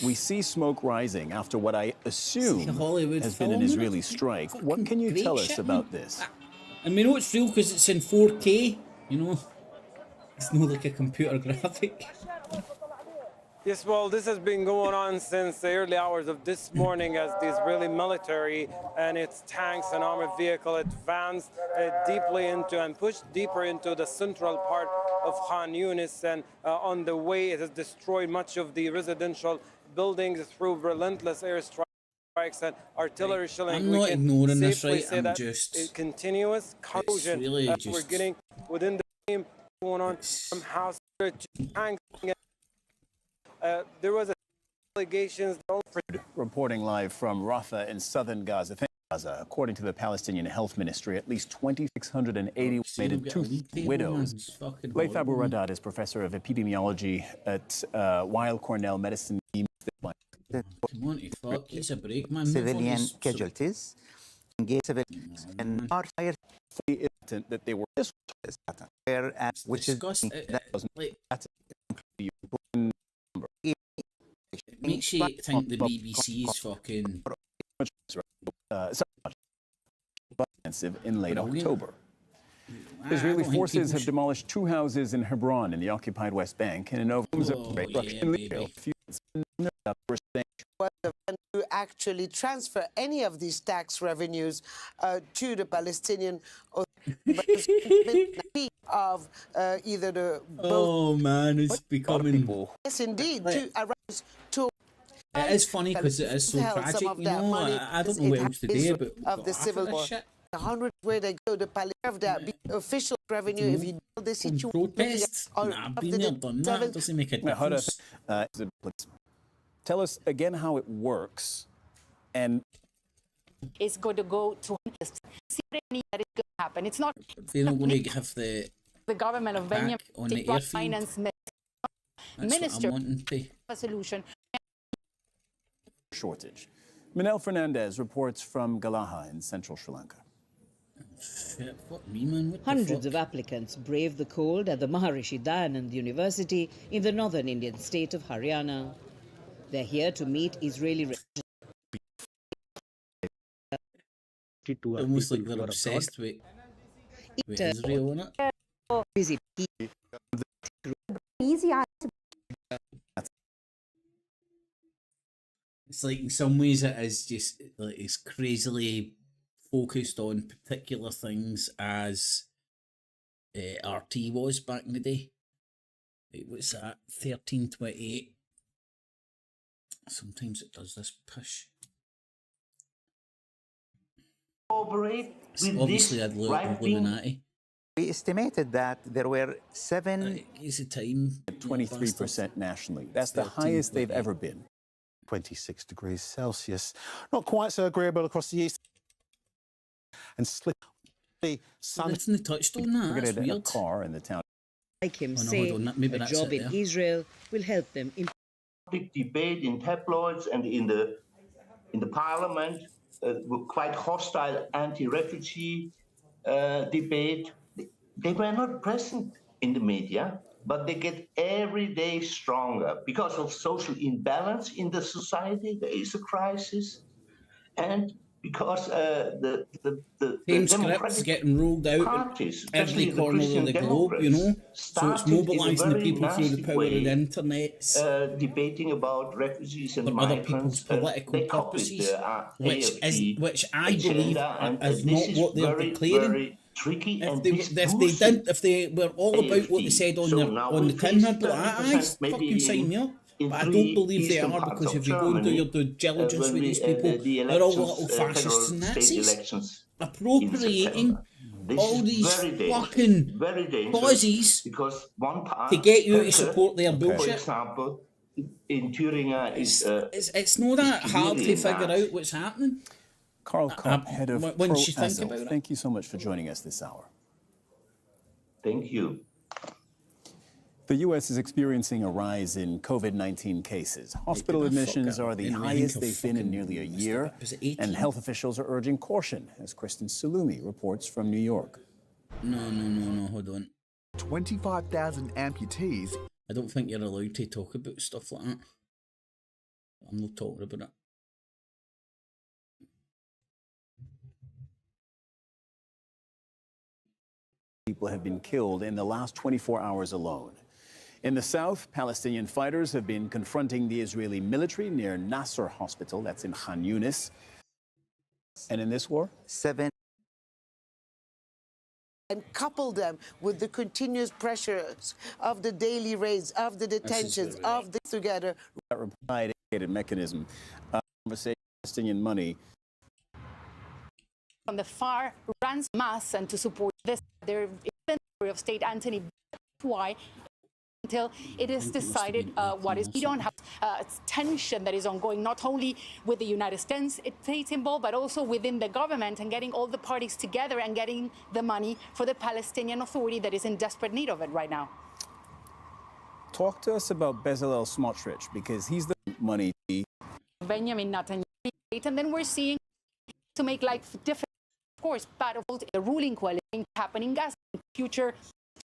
We see smoke rising after what I assume Hollywood has been an film, Israeli innit? strike. What can you Great tell us shit, about man. this? And we know it's real because it's in 4K, you know. It's not like a computer graphic. Yes, well, this has been going on since the early hours of this morning as the Israeli military and its tanks and armored vehicle advanced deeply into and pushed deeper into the central part of Khan Yunis. And on the way, it has destroyed much of the residential buildings through relentless airstrikes and artillery shelling. I'm not ignoring this, right? Say I'm that just... continuous corrosion really we're getting within the game going on from house to tanks. There was allegations. Reporting live from Rafah in southern Gaza. According to the Palestinian Health Ministry, at least 2,680 estimated two widows. Laith Abu Radad is professor of epidemiology at Weill Cornell Medicine. Civilian casualties, engage civilians, and are fired that they were which is it makes you think the BBC's fucking offensive in late October. Israeli forces have demolished 2 houses in Hebron in the occupied West Bank and in to actually transfer any of these tax revenues to the Palestinian of either the oh man, it's becoming yes indeed to arouse to it is funny because it is so tragic, you know. I don't know what else to do about of the civil war. 100 where they go to preserve that official revenue if you know the situation. Protests? Nah, I've been there, done that. Doesn't make a difference. Tell us again how it works, and it's going to go to see that it's going to happen. It's not. They're not going to have the government of Benjamin on the airfield. Finance Minister a solution. Shortage. Manel Fernandez reports from Galaha in central Sri Lanka. Hundreds of applicants braved the cold at the Maharishi Dayanand University in the northern Indian state of Haryana. They're here to meet Israeli almost like they're obsessed with Israel, isn't it? It's like in some ways it is just like it's crazily focused on particular things as RT was back in the day. It was at 1328. Sometimes it does this push. Obviously, I'd look at Illuminati. We estimated that there were 23% nationally. That's the highest they've ever been. 26 degrees Celsius. Not quite so agreeable across the east. And slip the sun. They touched on that. That's weird. A car in the town. Like him say, a job in Israel will help them. Debate in tabloids and in the parliament, quite hostile anti-refugee debate. They were not present in the media, but they get every day stronger because of social imbalance in the society. There is a crisis, and because the scripts getting rolled out parties, in every corner of the globe, you know, so it's mobilising the people through the power of the internet, debating about refugees and for other people's political purposes, which I believe is not what they're declaring. Tricky if they were all about what they said on the tin, I'd be like, aye, fucking sign me up. But I don't believe they are, because if you go and do your due diligence with these people, they're all little fascists and Nazis appropriating all these fucking causes to get you to support their bullshit. For example, in Thuringia, it's not that hard to figure out what's happening. Carl Kopp, head of Pro-Azov, thank you so much for joining us this hour. Thank you. The U.S. is experiencing a rise in COVID-19 cases. Hospital admissions are the highest they've been in nearly a year, and health officials are urging caution, as Kristen Salumi reports from New York. No, hold on. 25,000 amputees. I don't think you're allowed to talk about stuff like that. I'm not talking about it. people have been killed in the last 24 hours alone. In the south, Palestinian fighters have been confronting the Israeli military near Nasser Hospital, that's in Khan Yunis. And in this war? 7. And couple them with the continuous pressures of the daily raids, of the detentions, of this together. That replied mechanism. Conversation, Palestinian money. From the far runs mass and to support this, their Secretary of State Anthony, why until it is decided what is. We don't have tension that is ongoing, not only with the United States involved, but also within the government and getting all the parties together and getting the money for the Palestinian Authority that is in desperate need of it right now. Talk to us about Bezalel Smotrich, because he's the money. Benjamin Netanyahu, and then we're seeing to make life difficult, of course, battlefield, the ruling coalition happening as a future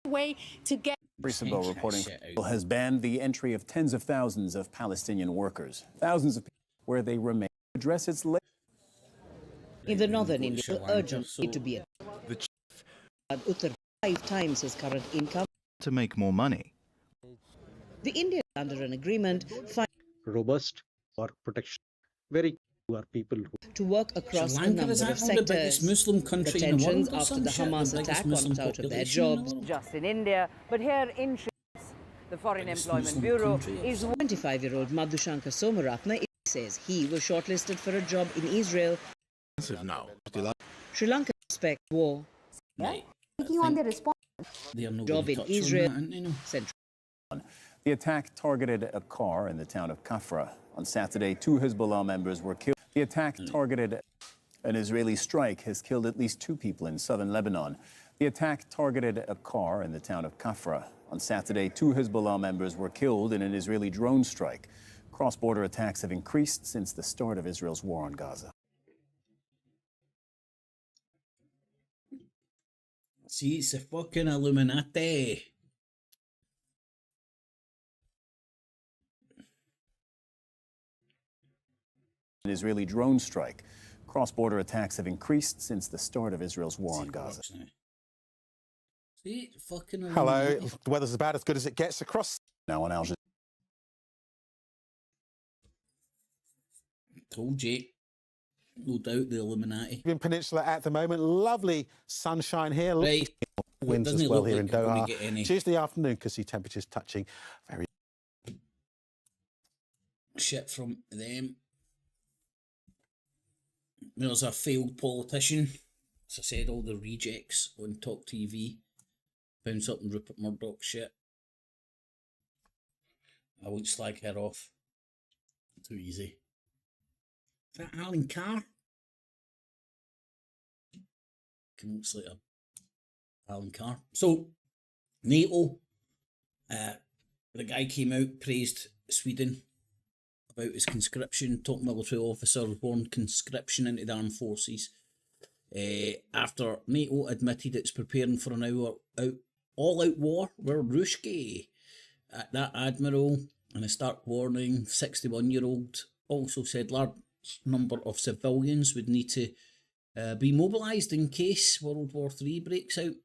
way to get. Brissabo reporting has banned the entry of tens of thousands of Palestinian workers. Thousands of people where they remain. Address its in the northern India, urgently to be the chief Uttar 5 times his current income to make more money. The Indian under an agreement robust for protection. Very poor people to work across a number of sectors. The biggest Muslim country the tensions in the world, after the Hamas attack knocked out of their jobs. Just in India, but here in the Foreign Employment Bureau is 25-year-old Madhushankar Somaratna says he was shortlisted for a job in Israel. Now. Sri Lanka expects war. Taking on the response. Job in Israel. Central. The attack targeted a car in the town of Kafra. On Saturday, 2 Hezbollah members were killed. The attack targeted an Israeli strike has killed at least 2 people in southern Lebanon. The attack targeted a car in the town of Kafra. On Saturday, 2 Hezbollah members were killed in an Israeli drone strike. Cross-border attacks have increased since the start of Israel's war on Gaza. See, it's a fucking Illuminati. An Israeli drone strike. Cross-border attacks have increased since the start of Israel's war on Gaza. See, fucking hello, the weather's about as good as it gets across. Now on Al Jazeera. Told you. No doubt the Illuminati. In Peninsula at the moment, lovely sunshine here. Right. Winds as well here in Doha. Tuesday afternoon, because the temperature's touching very. Shit from them. There's a failed politician. As I said, all the rejects on Talk TV. Found something Rupert Murdoch shit. I won't slag her off. Too easy. Is that Alan Carr? Looks like a Alan Carr. So, NATO, the guy came out, praised Sweden about his conscription. Top military officer warned conscription into the armed forces. After NATO admitted it's preparing for an all-out war with Ruski. That admiral, in a stark warning, 61-year-old, also said large number of civilians would need to be mobilised in case World War III breaks out,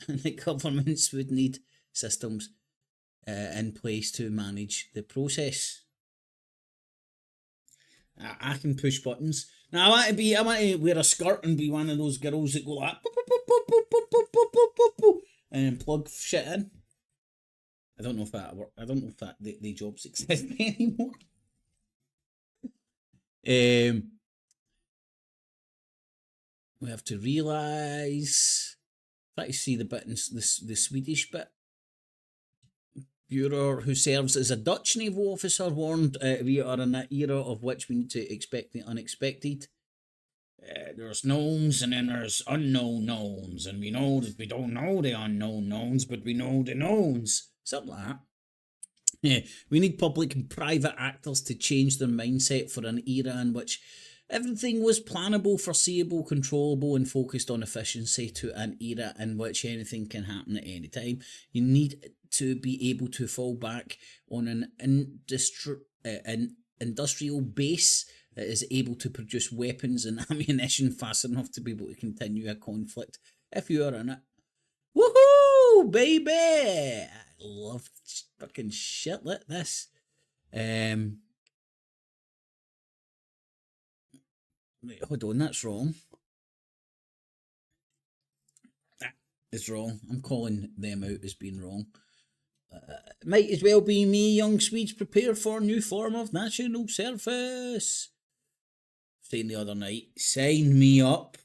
and the governments would need systems in place to manage the process. I can push buttons. Now I want to wear a skirt and be one of those girls that go like and plug shit in. I don't know if that work. I don't know if that the jobs exist anymore. We have to realise. Try to see the bit in the Swedish bit. Bureau, who serves as a Dutch naval officer, warned we are in an era of which we need to expect the unexpected. There's knowns and then there's unknown knowns, and we know that we don't know the unknown knowns, but we know the knowns. Something like that. Yeah, we need public and private actors to change their mindset for an era in which everything was plannable, foreseeable, controllable, and focused on efficiency, to an era in which anything can happen at any time. You need to be able to fall back on an industrial base that is able to produce weapons and ammunition fast enough to be able to continue a conflict if you are in it. Woohoo! Woohoo, baby! I love fucking shit like this. Wait, hold on, that's wrong. That is wrong. I'm calling them out as being wrong. Might as well be me, young Swedes prepare for new form of national service. Saying the other night, sign me up.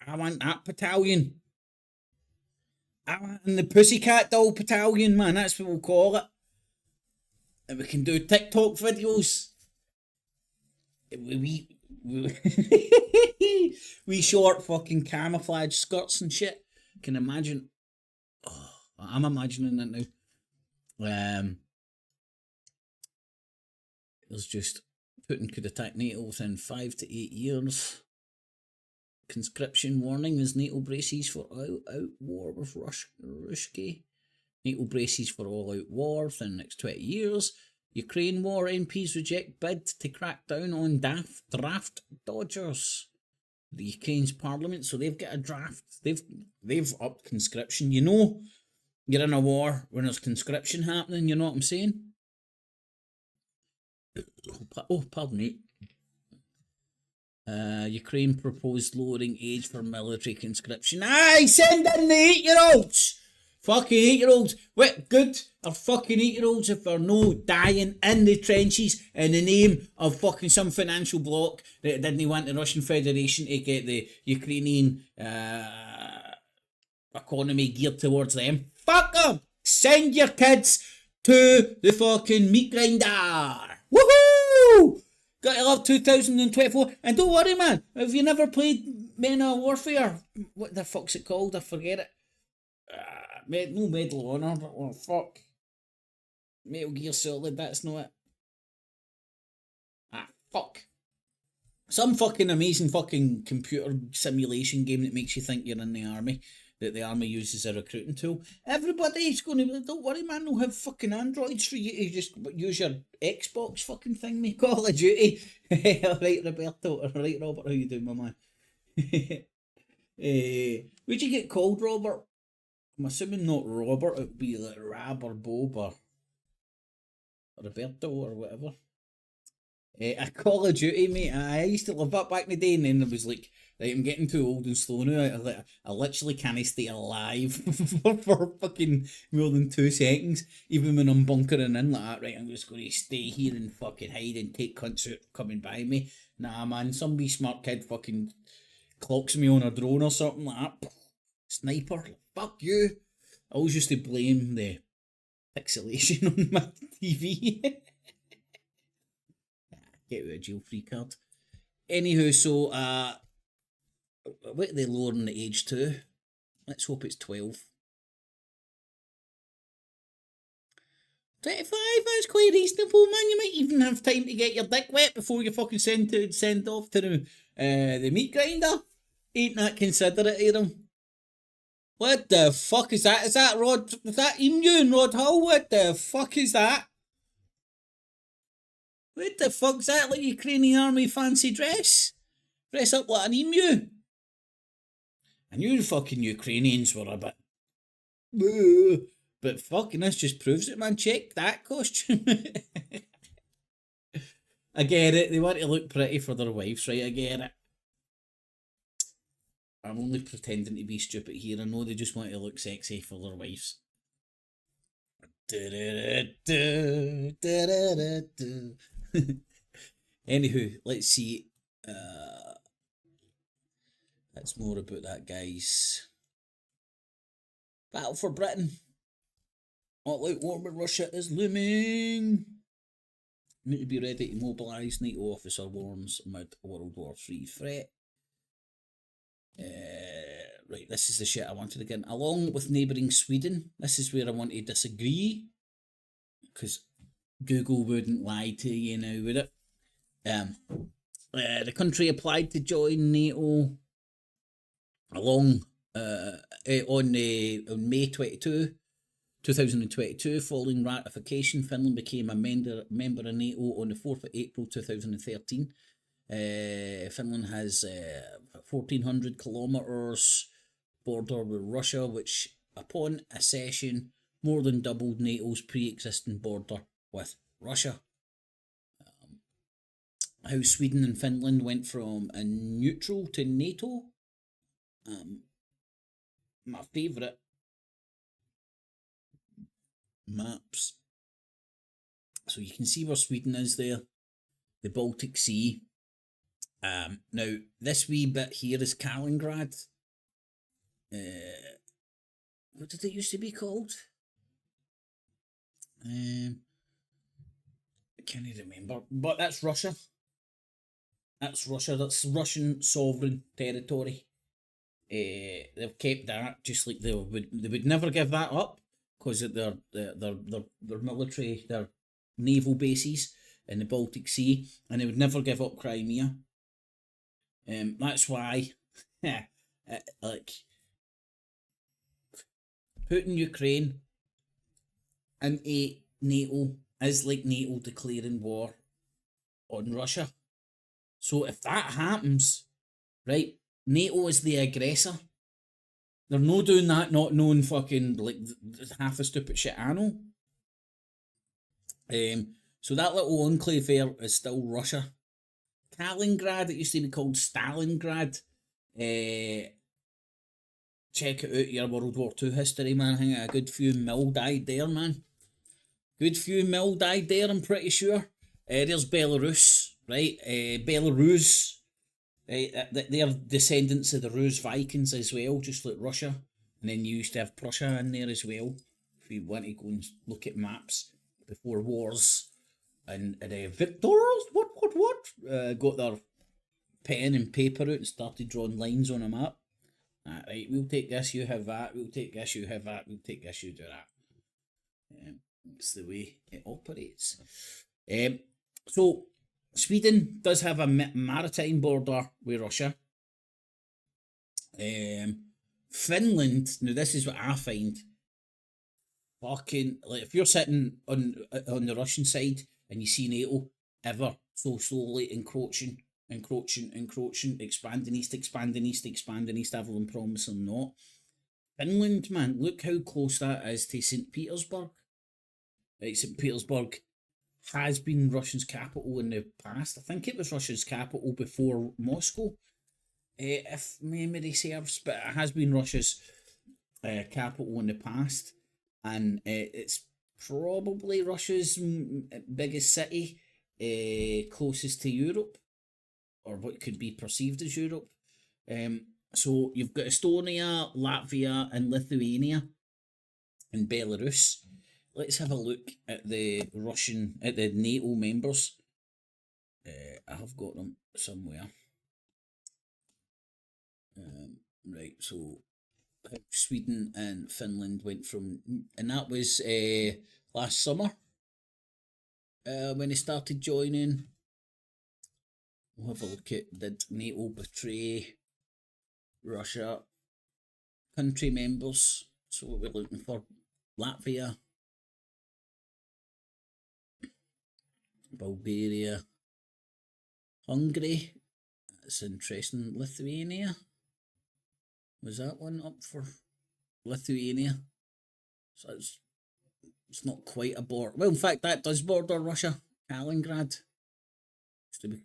I want that battalion. I want in the Pussycat Doll Battalion, man. That's what we'll call it. And we can do TikTok videos. We short fucking camouflage skirts and shit. Can imagine. Oh, I'm imagining it now. There's just Putin could attack NATO within 5 to 8 years. Conscription warning as NATO braces for all-out war with Russia. NATO braces for all-out war within the next 20 years. Ukraine war MPs reject bid to crack down on draft dodgers. The Ukraine's parliament, so they've got a draft. They've upped conscription. You know, you're in a war when there's conscription happening. You know what I'm saying? Oh, pardon me. Ukraine proposed lowering age for military conscription. Aye, send in the 8-year-olds! Fucking 8-year-olds. What good are fucking 8-year-olds if they're no dying in the trenches in the name of fucking some financial bloc that didn't want the Russian Federation to get the Ukrainian economy geared towards them? Fuck them! Send your kids to the fucking meat grinder! Woohoo! Gotta love 2024. And don't worry, man, if you never played Men of Warfare, what the fuck's it called? I forget it. No Medal of Honor. Oh, fuck. Metal Gear Solid, that's not it. Fuck. Some fucking amazing fucking computer simulation game that makes you think you're in the army, that the army uses as a recruiting tool. Everybody's going to, don't worry, man, they'll have fucking androids for you to just use your Xbox fucking thing, mate. Call of Duty. Alright, Roberto. Alright, Robert, how you doing, my man? Would you get called, Robert? I'm assuming not Robert, it would be like Rab or Bob or Roberto or whatever. A Call of Duty, mate. I used to love that back in the day, and then I was like, right, I'm getting too old and slow now. I literally can't stay alive for fucking more than 2 seconds, even when I'm bunkering in like that. Right, I'm just going to stay here and fucking hide and take cunts out coming by me. Nah, man, some wee smart kid fucking clocks me on a drone or something like that. Sniper, fuck you. I always used to blame the pixelation on my TV. Get out of jail free card. Anywho, so what are they lowering the age to? Let's hope it's 12. 25, that's quite reasonable, man. You might even have time to get your dick wet before you fucking send off to the meat grinder. Ain't that considerate of them? What the fuck is that? Is that Rod? Is that Emu and Rod Hull? What the fuck is that? What the fuck's that? Like Ukrainian army fancy dress? Dress up like an emu? I knew the fucking Ukrainians were a bit... But fucking this just proves it, man. Check that costume. I get it. They want to look pretty for their wives, right? I get it. I'm only pretending to be stupid here. I know they just want to look sexy for their wives. Anywho, let's see. That's more about that, guys. Battle for Britain. All-out war with Russia is looming. Need to be ready to mobilise. NATO officer warns amid World War III threat. Right, this is the shit I wanted to get in. Along with neighbouring Sweden, this is where I want to disagree, because Google wouldn't lie to you now, would it? The country applied to join NATO on May 22, 2022. Following ratification, Finland became a member of NATO on the 4th of April 2013. Finland has 1,400 kilometres border with Russia, which upon accession, more than doubled NATO's pre-existing border with Russia. How Sweden and Finland went from a neutral to NATO. My favourite maps. So you can see where Sweden is there, the Baltic Sea. Now this wee bit here is Kaliningrad. What did it used to be called? I can't remember, but that's Russia. That's Russia. That's Russian sovereign territory. They've kept that, just like they would never give that up, because of their military, their naval bases in the Baltic Sea, and they would never give up Crimea. That's why, like, putting Ukraine into NATO is like NATO declaring war on Russia. So if that happens, right, NATO is the aggressor. They're not doing that, not knowing fucking like half the stupid shit I know. So that little enclave there is still Russia. Kaliningrad, it used to be called Stalingrad. Check it out, your World War II history, man. I think a good few mil died there, man. Good few mil died there, I'm pretty sure. There's Belarus, right? Belarus, they're descendants of the Rus Vikings as well, just like Russia. And then you used to have Prussia in there as well, if you want to go and look at maps before wars. And victors, what? Got their pen and paper out and started drawing lines on a map. Right, we'll take this, you have that, we'll take this, you have that, we'll take this, you do that. It's the way it operates. So, Sweden does have a maritime border with Russia. Finland, now this is what I find fucking, like, if you're sitting on the Russian side and you see NATO ever so slowly encroaching, expanding east, everyone promising not. Finland, man, look how close that is to St. Petersburg. Right, St. Petersburg has been Russia's capital in the past. I think it was Russia's capital before Moscow, if memory serves, but it has been Russia's capital in the past, and it's probably Russia's biggest city, closest to Europe, or what could be perceived as Europe. So you've got Estonia, Latvia, and Lithuania, and Belarus. Let's have a look at the NATO members. I have got them somewhere. Right, so Sweden and Finland went from, and that was last summer when they started joining. We'll have a look at, did NATO betray Russia? Country members. So what we're looking for: Latvia, Bulgaria, Hungary. That's interesting. Lithuania. Was that one up for Lithuania? So it's not quite a border. Well, in fact, that does border Russia. Kaliningrad. Used to be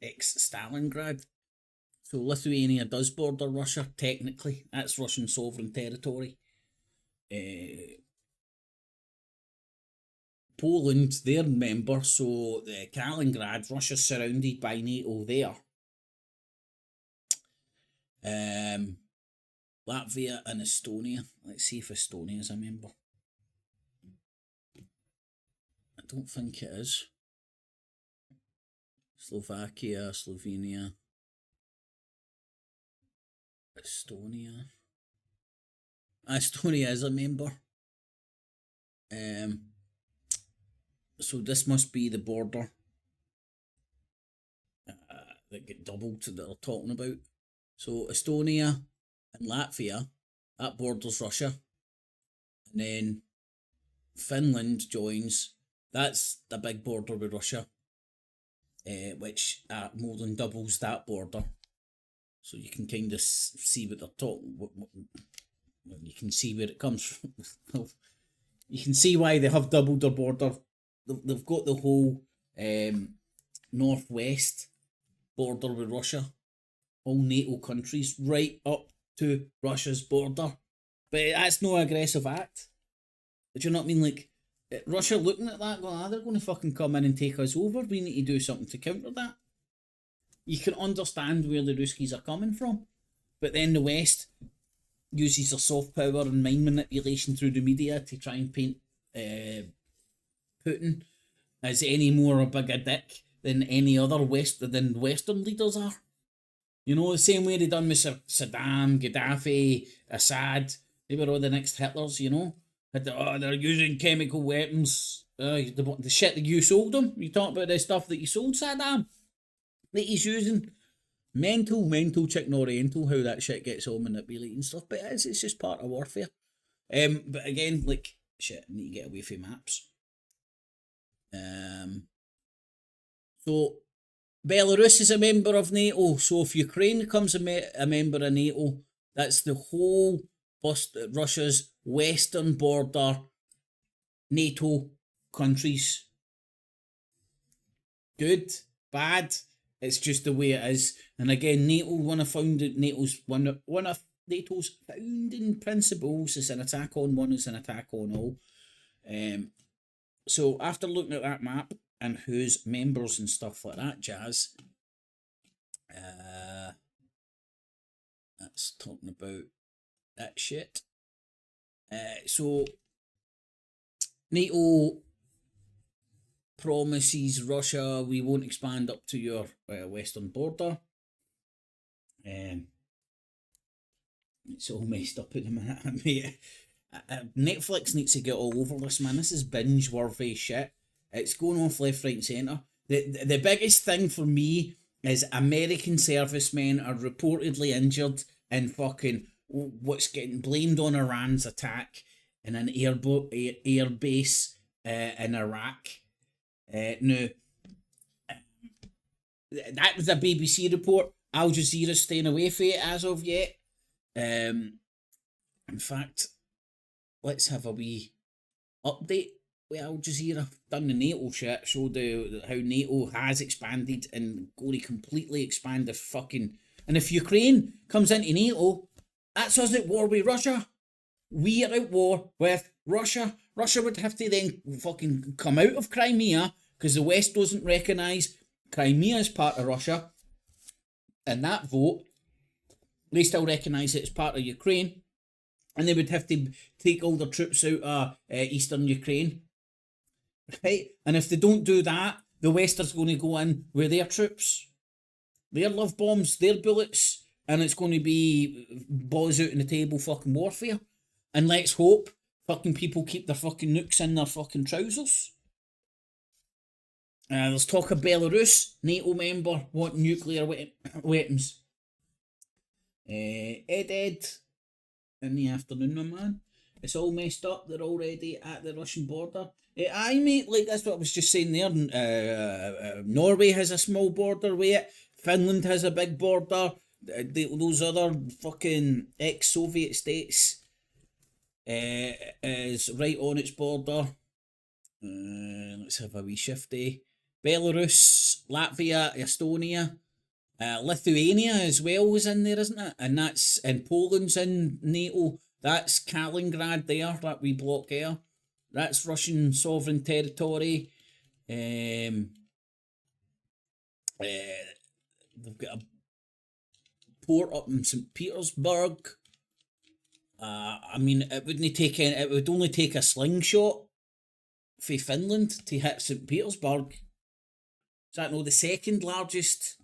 ex-Stalingrad. So Lithuania does border Russia, technically. That's Russian sovereign territory. Poland, they're members, so the Kaliningrad, Russia's surrounded by NATO there. Latvia and Estonia. Let's see if Estonia is a member. I don't think it is. Slovakia, Slovenia, Estonia. Estonia is a member. So this must be the border that get doubled that they're talking about. So Estonia and Latvia, that borders Russia. And then Finland joins. That's the big border with Russia, which more than doubles that border. So you can kind of see what they're talking. You can see where it comes from. You can see why they have doubled their border. They've got the whole northwest border with Russia, all NATO countries, right up to Russia's border. But that's no aggressive act. Do you know what I mean? Like, Russia looking at that, going, they're going to fucking come in and take us over. We need to do something to counter that. You can understand where the Ruskies are coming from. But then the West uses their soft power and mind manipulation through the media to try and paint Putin as any more a bigger dick than any other Western leaders are. You know, the same way they done with Saddam, Gaddafi, Assad. They were all the next Hitlers, you know. They're using chemical weapons. The shit that you sold them. You talk about the stuff that you sold Saddam. That he's using. Mental, chicken oriental, how that shit gets all manipulated and stuff. But it's just part of warfare. But again, like, shit, I need to get away from maps. So, Belarus is a member of NATO. So if Ukraine becomes a member of NATO, that's the whole Russia's western border NATO countries. Good, bad, it's just the way it is. And again, one of NATO's founding principles is an attack on one is an attack on all. So after looking at that map and who's members and stuff like that jazz, that's talking about that shit. So NATO promises Russia we won't expand up to your western border. It's all messed up in a minute, mate. Netflix needs to get all over this, man. This is binge-worthy shit. It's going off left, right and centre. The biggest thing for me is American servicemen are reportedly injured in fucking what's getting blamed on Iran's attack in an air base in Iraq. Now, that was a BBC report. Al Jazeera's staying away from it as of yet. In fact, let's have a wee update with Al Jazeera. Done the NATO shit, showed how NATO has expanded and going to completely expand the fucking... And if Ukraine comes into NATO, that's us at war with Russia. We are at war with Russia. Russia would have to then fucking come out of Crimea because the West doesn't recognise Crimea as part of Russia. And that vote, they still recognise it as part of Ukraine. And they would have to take all their troops out of eastern Ukraine. Right? And if they don't do that, the West is going to go in with their troops, their love bombs, their bullets, and it's going to be balls out on the table fucking warfare. And let's hope fucking people keep their fucking nukes in their fucking trousers. There's talk of Belarus, NATO member, wanting nuclear weapons. Ed. In the afternoon, my man. It's all messed up. They're already at the Russian border. Aye, mate, like that's what I was just saying there. Norway has a small border with it. Finland has a big border. Those other fucking ex-Soviet states is right on its border. Let's have a wee shifty. Belarus, Latvia, Estonia. Lithuania as well was in there, isn't it? And Poland's in NATO. That's Kaliningrad there, that wee block there. That's Russian sovereign territory. They've got a port up in St. Petersburg. I mean, it would only take a slingshot for Finland to hit St. Petersburg. Is that the second largest?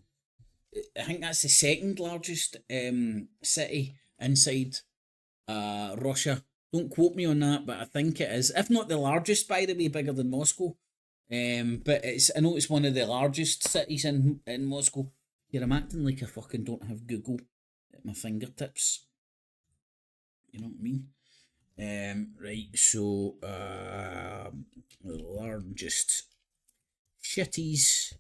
I think that's the second largest city inside Russia. Don't quote me on that, but I think it is. If not the largest, by the way, bigger than Moscow. But I know it's one of the largest cities in Moscow. Here, I'm acting like I fucking don't have Google at my fingertips. You know what I mean? Right, so the largest cities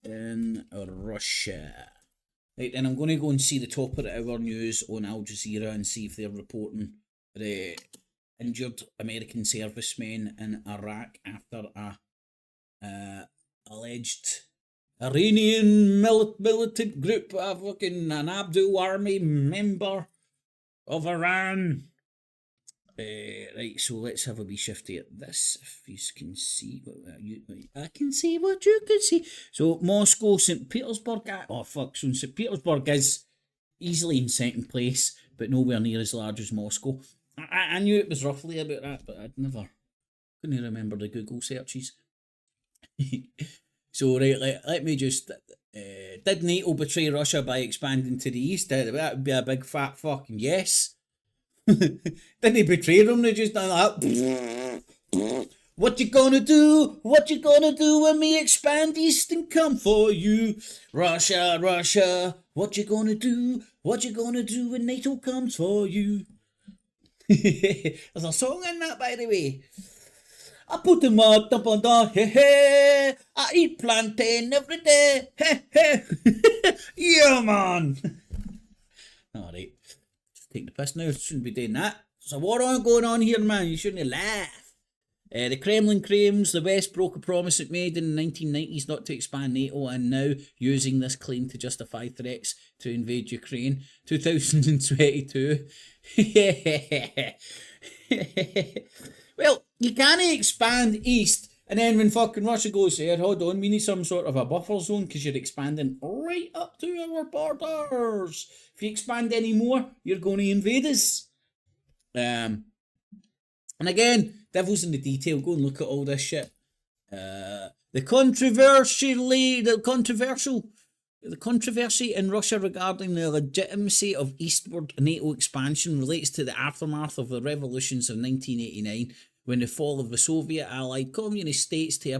in Russia. Right, then I'm going to go and see the top of the hour news on Al Jazeera and see if they're reporting the injured American servicemen in Iraq after a alleged Iranian militant group, an Abdul army member of Iran. Right, so let's have a wee shifty at this, if you can see I can see what you can see. So Moscow, St. Petersburg, so St. Petersburg is easily in second place, but nowhere near as large as Moscow. I knew it was roughly about that, but couldn't remember the Google searches. So right, let me just, did NATO betray Russia by expanding to the east? That would be a big fat fucking yes. Didn't they betray them? They just done that. What you gonna do? What you gonna do when we expand east and come for you? Russia, Russia. What you gonna do? What you gonna do when NATO comes for you? There's a song in that, by the way. I put them up on the hey. I eat plantain every day. Hey. Yeah, man. Alright. Take the piss now, shouldn't be doing that. There's a war going on here, man, you shouldn't laugh. The Kremlin claims the West broke a promise it made in the 1990s not to expand NATO, and now using this claim to justify threats to invade Ukraine. 2022. Well, you can't expand east, and then when fucking Russia goes there, hold on, we need some sort of a buffer zone because you're expanding right up to our borders. If you expand any more, you're going to invade us. And again, devil's in the detail. Go and look at all this shit. The controversy in Russia regarding the legitimacy of eastward NATO expansion relates to the aftermath of the revolutions of 1989, when the fall of the Soviet allied communist states to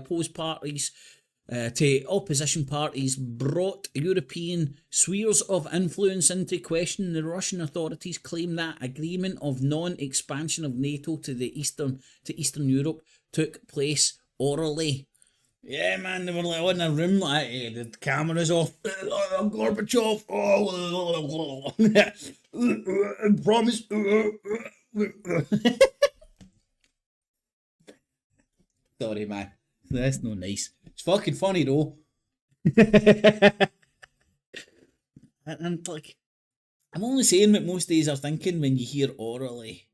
opposition parties brought European spheres of influence into question. The Russian authorities claim that agreement of non-expansion of NATO to Eastern Europe took place orally. Yeah, man, they were like in a room like, hey, the camera's off. Gorbachev. Promise. Sorry, man. That's no nice. It's fucking funny though. and like, I'm only saying what most days are thinking when you hear orally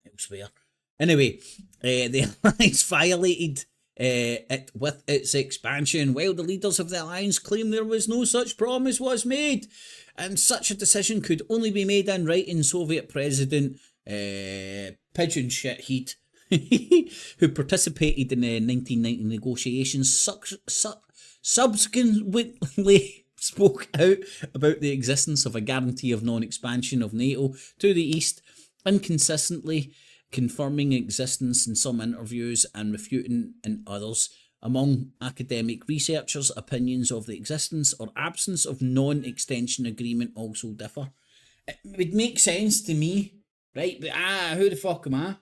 elsewhere. Anyway, the alliance violated it with its expansion, while the leaders of the alliance claim there was no such promise was made, and such a decision could only be made in writing. Soviet President Pigeon Shit Heat, who participated in the 1990 negotiations, subsequently spoke out about the existence of a guarantee of non-expansion of NATO to the east, inconsistently confirming existence in some interviews and refuting in others. Among academic researchers, opinions of the existence or absence of non-extension agreement also differ. It would make sense to me, right? But who the fuck am I?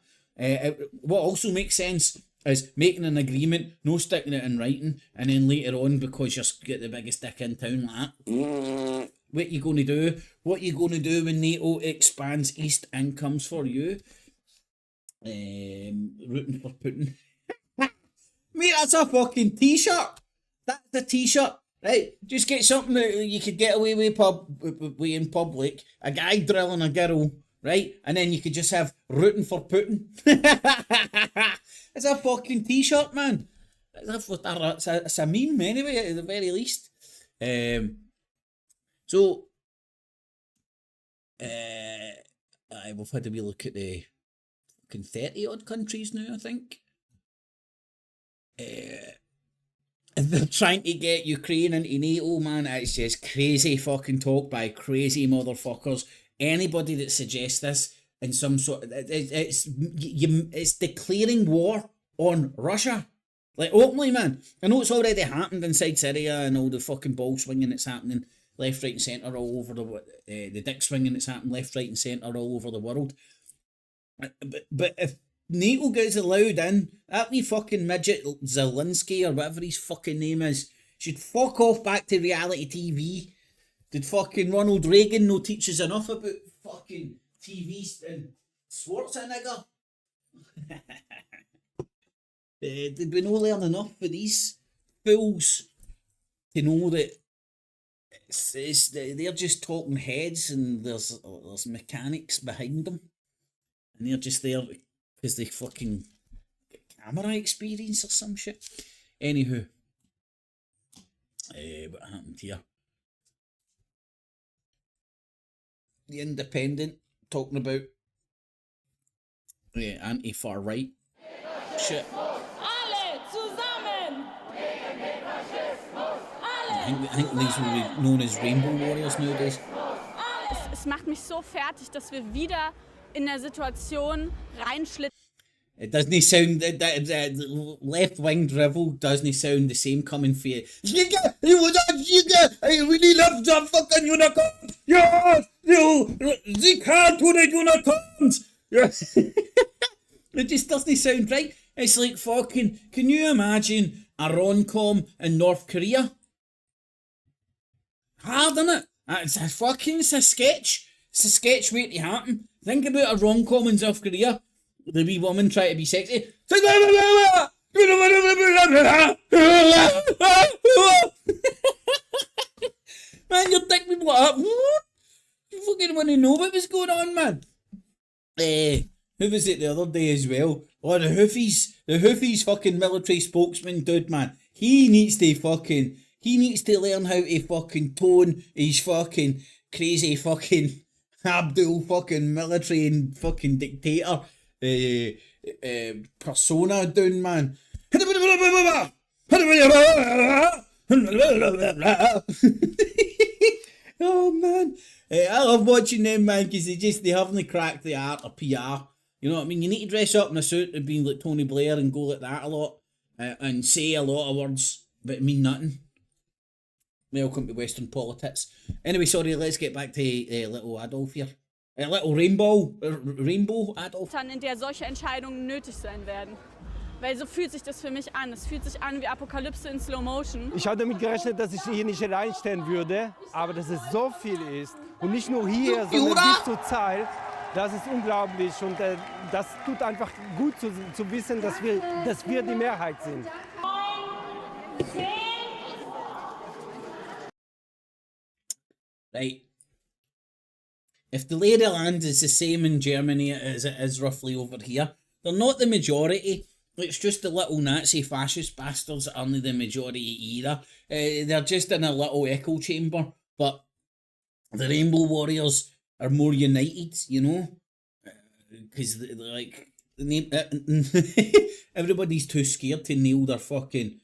What also makes sense is making an agreement, no sticking it in writing, and then later on, because you're get the biggest dick in town like that, what you going to do? What you going to do when NATO expands east and comes for you? Rooting for Putin. Mate, that's a fucking t-shirt. That's a t-shirt, right? Just get something that you could get away with in public. A guy drilling a girl, right? And then you could just have rooting for Putin. It's a fucking t-shirt, man. It's a meme anyway, at the very least. So, we've had a wee look at the 30 odd countries now, I think. They're trying to get Ukraine into NATO, man. It's just crazy fucking talk by crazy motherfuckers. Anybody that suggests this in some sort of, it's declaring war on Russia, like openly, man. I know it's already happened inside Syria and all the fucking ball swinging that's happening left, right, and centre all over the dick swinging that's happening left, right, and centre all over the world. But if NATO gets allowed in, that wee fucking midget Zelensky or whatever his fucking name is should fuck off back to reality TV. Did fucking Ronald Reagan no teach us enough about fucking TV and Schwarzenegger? Did we not learn enough for these fools to know that they're just talking heads and there's mechanics behind them, and they're just there because they fucking get camera experience or some shit. Anywho, what happened here? The Independent talking about anti-far right shit. I think these will be known as Rainbow Warriors nowadays. Es macht mich so fertig, dass wir wieder in der Situation reinschlittern. It doesn't sound left-wing drivel doesn't sound the same coming for you. Giga, it was a Giga. I really love the fucking unicorns. Yes, the cartoon unicorns. Yes. It just doesn't sound right. It's like fucking. Can you imagine a rom-com in North Korea? Hard, innit? It's a sketch. It's a sketch waiting to happen. Think about a rom-com in South Korea. The wee woman try to be sexy. Man, you're thinking me what up? You fucking want to know what was going on, man. Who was it the other day as well? Oh, the Houthis fucking military spokesman dude, man. He needs to learn how to fucking tone his fucking crazy fucking Abdul fucking military and fucking dictator persona down, man. Oh man, I love watching them, man, because they haven't cracked the art of PR. You know what I mean? You need to dress up in a suit and be like Tony Blair and go like that a lot and say a lot of words but mean nothing. Welcome to Western politics. Anyway, sorry, let's get back to little Adolf here. Little Rainbow Adolf. In der solche Entscheidungen nötig sein werden. Weil so fühlt sich das für mich an. Es fühlt sich an wie Apokalypse in Slow Motion. Ich habe damit gerechnet, dass ich hier nicht allein stehen würde, aber dass es so viel ist und nicht nur hier, sondern bis zur Zahl, das ist unglaublich und das tut einfach gut zu wissen, dass wir die Mehrheit sind. Right. If the lay of the land is the same in Germany as it is roughly over here, they're not the majority. It's just the little Nazi fascist bastards that aren't the majority either. They're just in a little echo chamber, but the Rainbow Warriors are more united, you know? Because, like, everybody's too scared to nail their fucking...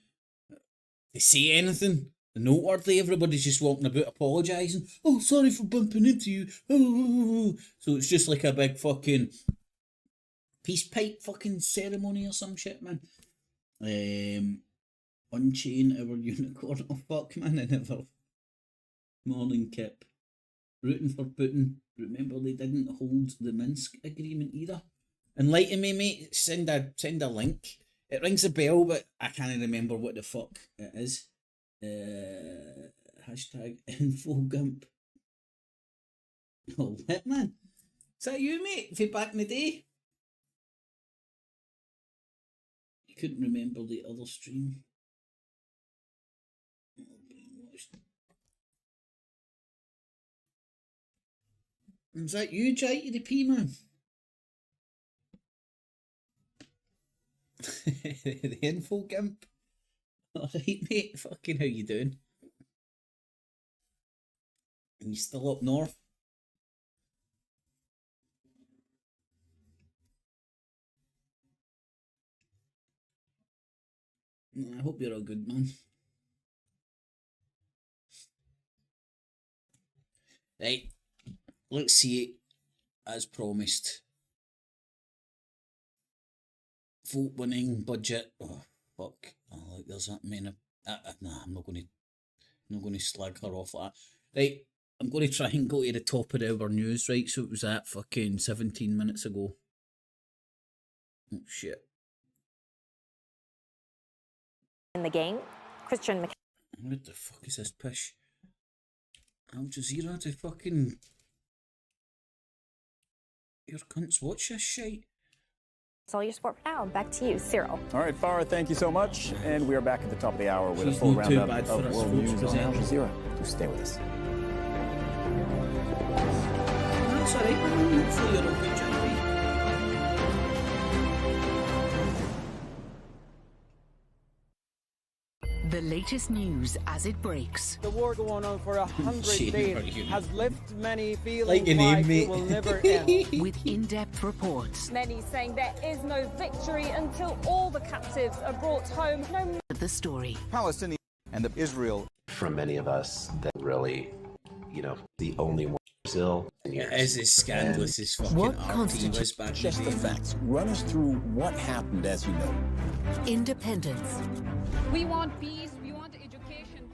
to say anything noteworthy. Everybody's just walking about apologising. Oh, sorry for bumping into you. Oh. So it's just like a big fucking peace pipe fucking ceremony or some shit, man. Unchain our unicorn. Oh fuck, man, I never. Morning, Kip. Rooting for Putin. Remember, they didn't hold the Minsk agreement either. Enlighten me, mate. Send a link. It rings a bell, but I can't remember what the fuck it is. Hashtag infogump. Oh, Hitman. Is that you, mate? From back in the day? I couldn't remember the other stream. Is that you, Jai to the P, man? The info gimp. Alright, mate. Fucking how you doing? Are you still up north? I hope you're all good, man. Right. Let's see it as promised. Vote winning budget. Oh fuck! Oh, like there's that many. Nah, I'm not going to slag her off like that. Right, I'm going to try and go to the top of our news. Right, so it was at fucking 17 minutes ago. Oh shit! In the game, Christian. What the fuck is this pish? Al Jazeera to fucking... Your cunts watch this shite. That's all your sport for now. Back to you, Cyril. All right, Farah, thank you so much. And we are back at the top of the hour with a She's full not too roundup bad of for a world sports news on Al presenter. Jazeera. So stay with us. That's alright, man. Hopefully you're okay, Jackie. The latest news as it breaks. The war going on for 100 days has left many feeling Like your like name, it will never end. With in-depth reports. Many saying there is no victory until all the captives are brought home. No. The story. Palestinian and the Israel. For many of us, that really, the only one in Brazil. It is as scandalous as fucking RT was back in Just the the day. facts. Run us through what happened as you know. Independence. We want peace, we want education.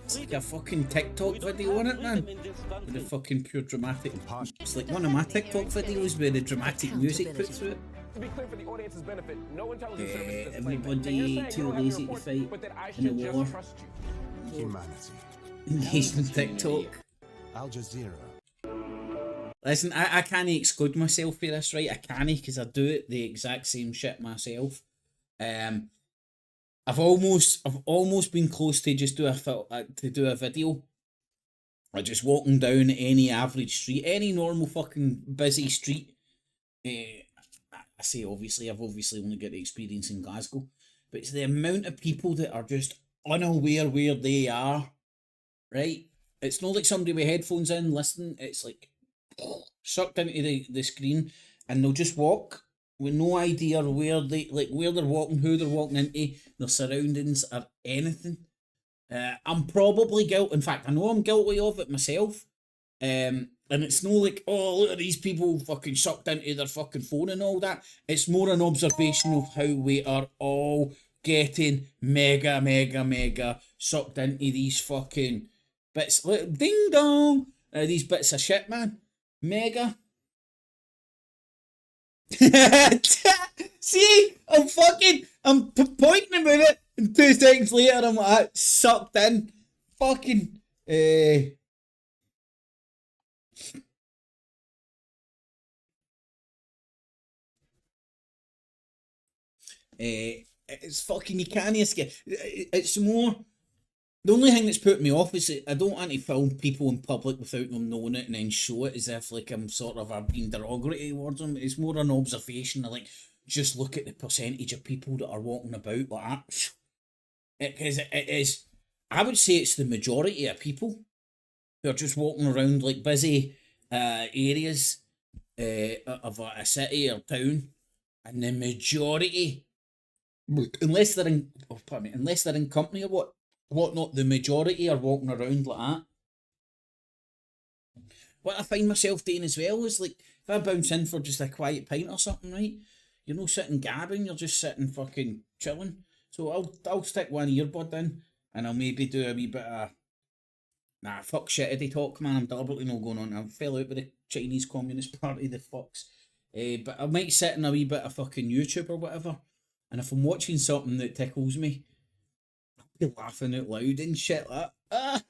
It's like a fucking TikTok video on it, man. With the fucking pure dramatic. It's like one of my TikTok videos with the dramatic music put through it. To be clear, for the audience's benefit, no intelligence service has claimed it. And Everybody you're saying too you don't have lazy your to reports, fight but that I in a should just war. trust you. Humanity. Engaged TikTok. Al Jazeera. Listen, I can't exclude myself for this, right? I can't, because I do it the exact same shit myself. I've almost been close to just do a video. Or just walking down any average street, any normal fucking busy street. I say obviously, I've obviously only got the experience in Glasgow, but it's the amount of people that are just unaware where they are, right? It's not like somebody with headphones in listening. It's like sucked into the screen, and they'll just walk with no idea where they're walking, who they're walking into, their surroundings, or anything. I'm probably guilty. In fact, I know I'm guilty of it myself. And it's no like, oh, look at these people fucking sucked into their fucking phone and all that. It's more an observation of how we are all getting mega sucked into these fucking bits. Look, ding dong! These bits of shit, man. Mega. See? I'm pointing about it, and 2 seconds later I'm like, sucked in. Fucking, it's fucking, you can't escape. It's more, the only thing that's put me off is that I don't want to film people in public without them knowing it and then show it as if like I'm being derogatory towards them. It's more an observation of like, just look at the percentage of people that are walking about like that. Because it is, I would say it's the majority of people who are just walking around like busy areas of a city or town, and the majority, unless they're in company or whatnot, the majority are walking around like that. What I find myself doing as well is like, if I bounce in for just a quiet pint or something, right? You're not sitting gabbing, you're just sitting fucking chilling. So I'll stick one earbud in, and I'll maybe do a wee bit of, fuck shittity talk, man. I'm deliberately not going on. I fell out with the Chinese Communist Party, the fucks. But I might sit in a wee bit of fucking YouTube or whatever, and if I'm watching something that tickles me, I'll be laughing out loud and shit like that.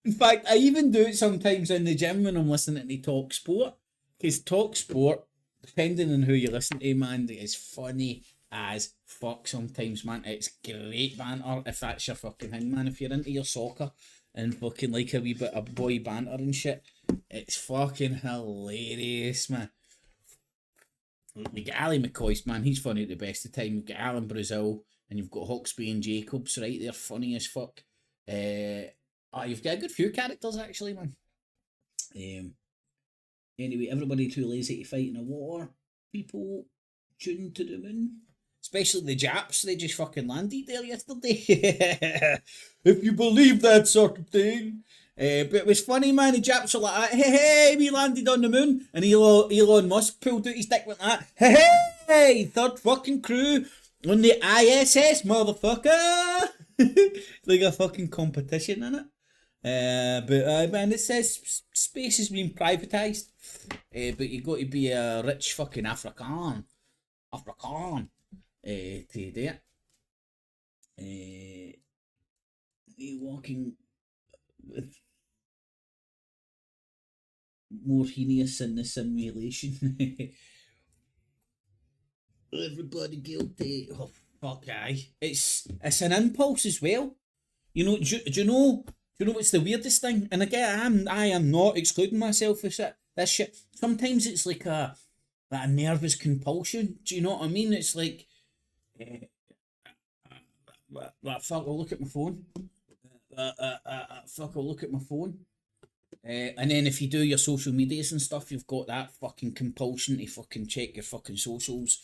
In fact, I even do it sometimes in the gym when I'm listening to Talk Sport, because Talk Sport, depending on who you listen to, man, is funny as fuck sometimes, man. It's great banter, if that's your fucking thing, man. If you're into your soccer and fucking like a wee bit of boy banter and shit, it's fucking hilarious, man. We got Ali McCoist, man, he's funny at the best of time. You've got Alan Brazil, and you've got Hawksby and Jacobs, right? They're funny as fuck. You've got a good few characters, actually, man. Anyway, everybody too lazy to fight in a war. People tuned to the moon. Especially the Japs, they just fucking landed there yesterday. If you believe that sort of thing. But it was funny, man. The Japs were like, hey, we landed on the moon. And Elon Musk pulled out his dick with that. Hey, third fucking crew on the ISS, motherfucker. Like a fucking competition in it. Man, it says space has been privatised. But you got to be a rich fucking African to do it. walking with more heinous in the simulation. Everybody guilty. Oh fuck aye. It's an impulse as well. You know, do you know what's the weirdest thing? And again, I am not excluding myself for this shit. Sometimes it's like a nervous compulsion. Do you know what I mean? It's like fuck, I'll look at my phone. Fuck, I'll look at my phone. And then if you do your social medias and stuff, you've got that fucking compulsion to fucking check your fucking socials.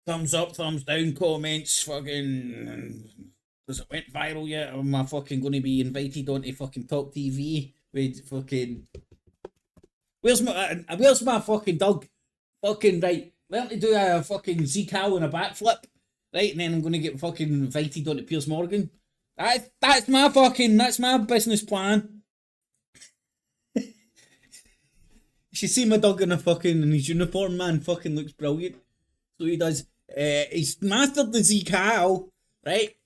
Thumbs up, thumbs down, comments, fucking... Does it went viral yet? Or am I fucking going to be invited onto fucking Top TV with fucking... Where's my fucking dog? Fucking right. Learn to do a fucking Z-cow and a backflip. Right, and then I'm going to get fucking invited onto Piers Morgan. That's my business plan. You should see my dog in his uniform, man. Fucking looks brilliant. So he does. He's mastered the Z-cow, right?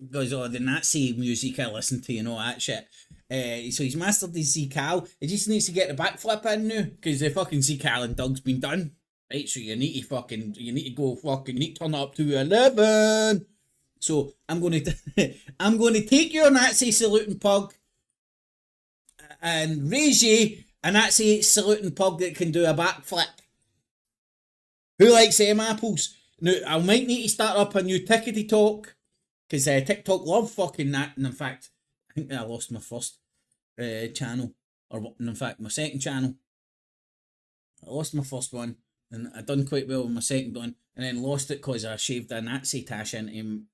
Goes, oh, the Nazi music I listen to and all that shit. So he's mastered the Z-cow. He just needs to get the backflip in now, because the fucking Z-cow and dog's been done. Right, so you need to turn it up to 11. So I'm going to take your Nazi saluting pug and raise you a Nazi saluting pug that can do a backflip. Who likes them apples? Now, I might need to start up a new tickety talk, because TikTok love fucking that. And in fact, I think I lost my first channel, or in fact, my second channel. I lost my first one, and I done quite well with my second one, and then lost it because I shaved a Nazi tash into him,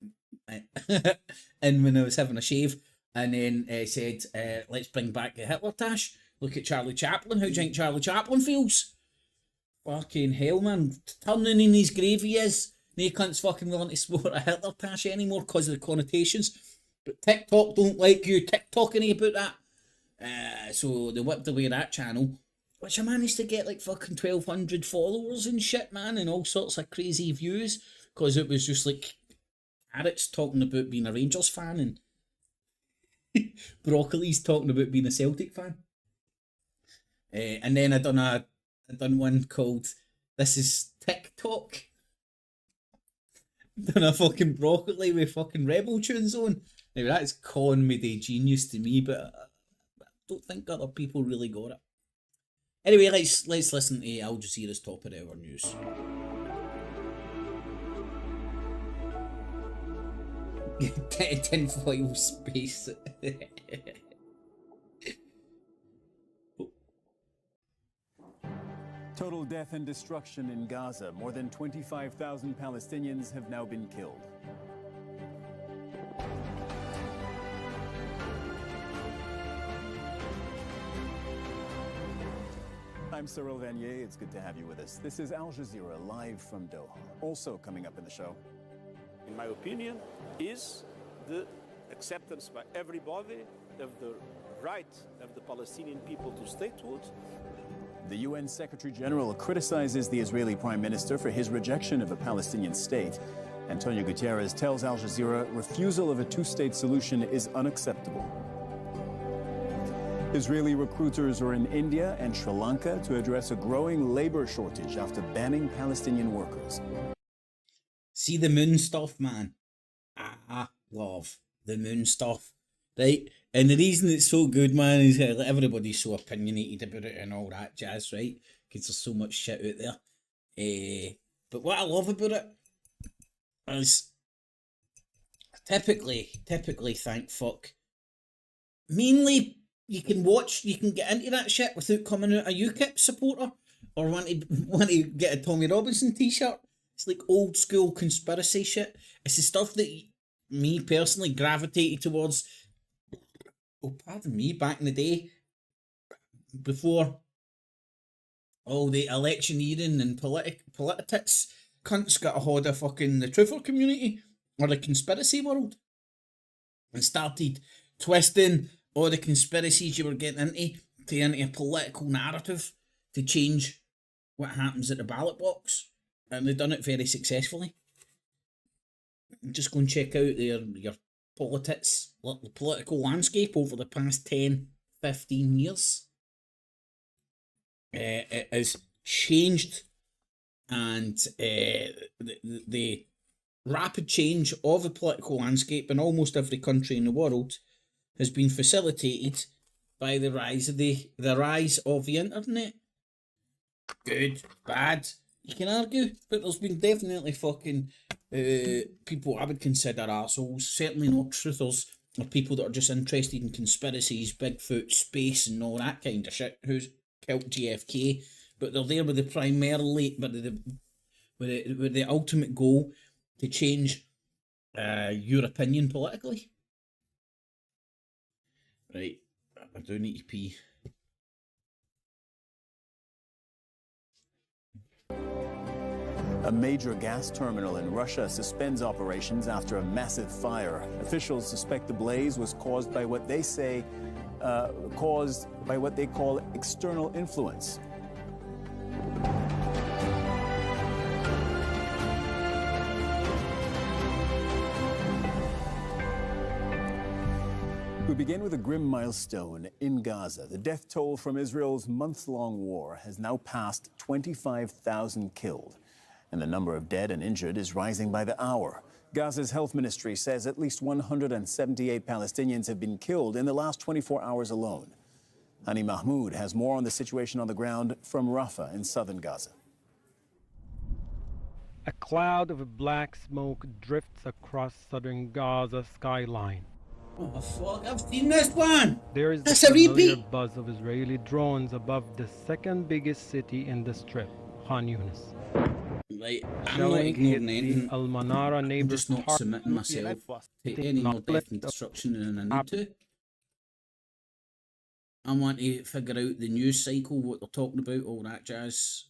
and when I was having a shave, and then said, let's bring back the Hitler tash. Look at Charlie Chaplin. How do you think Charlie Chaplin feels? Fucking hell, man. Turning in his grave he is. No cunt's fucking willing to sport a Hitler tash anymore because of the connotations. But TikTok don't like you TikToking about that. So they whipped away that channel, which I managed to get like fucking 1,200 followers and shit, man, and all sorts of crazy views, because it was just like carrots talking about being a Rangers fan and Broccoli's talking about being a Celtic fan. And then I done one called This Is TikTok. Done a fucking Broccoli with fucking Rebel tunes on. Now that's comedy genius to me, but I don't think other people really got it. Anyway, let's listen to Al Jazeera's top of the hour news. Tinfoil space. Total death and destruction in Gaza. More than 25,000 Palestinians have now been killed. I'm Cyril Vanier. It's good to have you with us. This is Al Jazeera live from Doha. Also coming up in the show, in my opinion, is the acceptance by everybody of the right of the Palestinian people to statehood. the UN Secretary General criticizes the Israeli Prime Minister for his rejection of a Palestinian state. Antonio Guterres tells Al Jazeera refusal of a two-state solution is unacceptable. Israeli recruiters are in India and Sri Lanka to address a growing labor shortage after banning Palestinian workers. See the moon stuff, man. I love the moon stuff, right? And the reason it's so good, man, is everybody's so opinionated about it and all that jazz, right? Because there's so much shit out there. But what I love about it is typically thank fuck. Mainly, you can get into that shit without coming out a UKIP supporter or want to get a Tommy Robinson t-shirt. It's like old school conspiracy shit. It's the stuff that me personally gravitated towards. Oh, pardon me, back in the day, before all the electioneering and politics cunts got a hold of fucking the truther community or the conspiracy world and started twisting all the conspiracies you were getting into a political narrative to change what happens at the ballot box. And they've done it very successfully. Just go and check out your politics, the political landscape over the past 10, 15 years. It has changed, and the rapid change of the political landscape in almost every country in the world has been facilitated by the rise of the internet. Good, bad, you can argue, but there's been definitely fucking people I would consider arseholes, certainly not truthers, or people that are just interested in conspiracies, Bigfoot, space, and all that kind of shit, who's killed JFK, but they're there with the ultimate goal to change your opinion politically. Right, I do need to pee. A major gas terminal in Russia suspends operations after a massive fire. Officials suspect the blaze was caused by what they say, what they call external influence. We begin with a grim milestone in Gaza. The death toll from Israel's months-long war has now passed 25,000 killed, and the number of dead and injured is rising by the hour. Gaza's health ministry says at least 178 Palestinians have been killed in the last 24 hours alone. Hani Mahmoud has more on the situation on the ground from Rafah in southern Gaza. A cloud of black smoke drifts across southern Gaza skyline. Oh fuck, I've seen this one! There is That's the a familiar repeat! buzz of Israeli drones above the second biggest city in the Strip, Khan Yunis. Right, I'm not Shelling ignoring hit anything. the Al Manara I'm neighborhood. just not submitting myself to any more death and destruction than I need to. I want to figure out the news cycle, what they're talking about, all that jazz,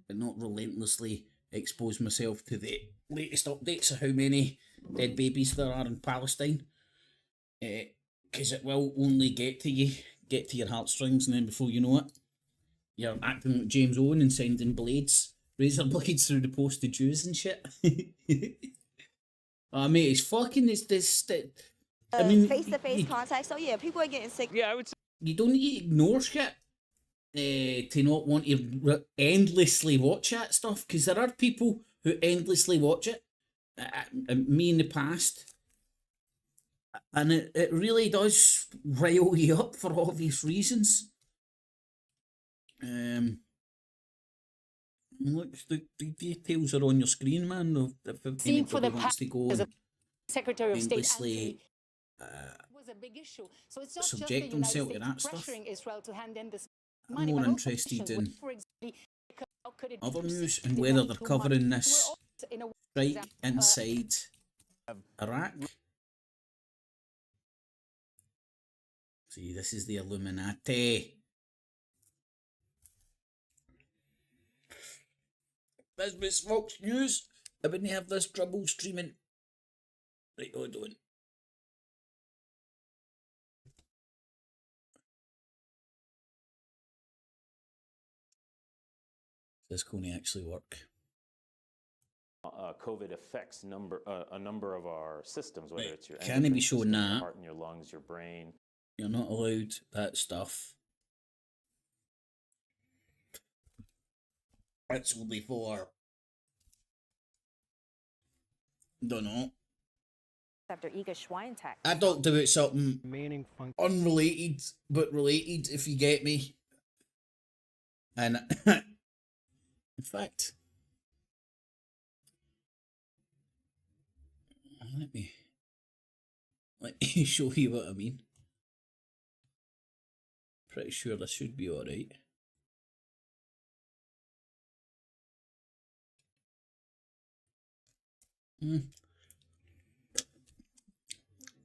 and not relentlessly expose myself to the latest updates of how many dead babies there are in Palestine. Because it will only get to your heartstrings, and then before you know it, you're acting like James Owen and sending razor blades through the post to Jews and shit. Oh mate, it's fucking I mean, face-to-face contact. So yeah, people are getting sick. Yeah, I would say you don't need to ignore shit to not want to endlessly watch that stuff, because there are people who endlessly watch it. Me in the past. And it really does rile you up for obvious reasons. Look, the details are on your screen, man. If anybody wants to go as a Secretary of State endlessly was a big issue. So it's not subject just the themselves to United that States stuff. pressuring Israel to hand in this I'm money, more but also interested in for example, how could it other be news and whether they're too much? covering We're this also in a strike inside Iraq. See, this is the Illuminati. This was Fox News. I wouldn't have this trouble streaming. Right, hold on. This going to actually work? COVID affects a number of our systems, whether it's your Can it be endocrine showing system, your that? heart and your lungs, your brain. You're not allowed that stuff. It's only for... Don't know. After Iga Swiatek. I talked about something unrelated, but related, if you get me. And in fact, let me show you what I mean. Pretty sure this should be alright.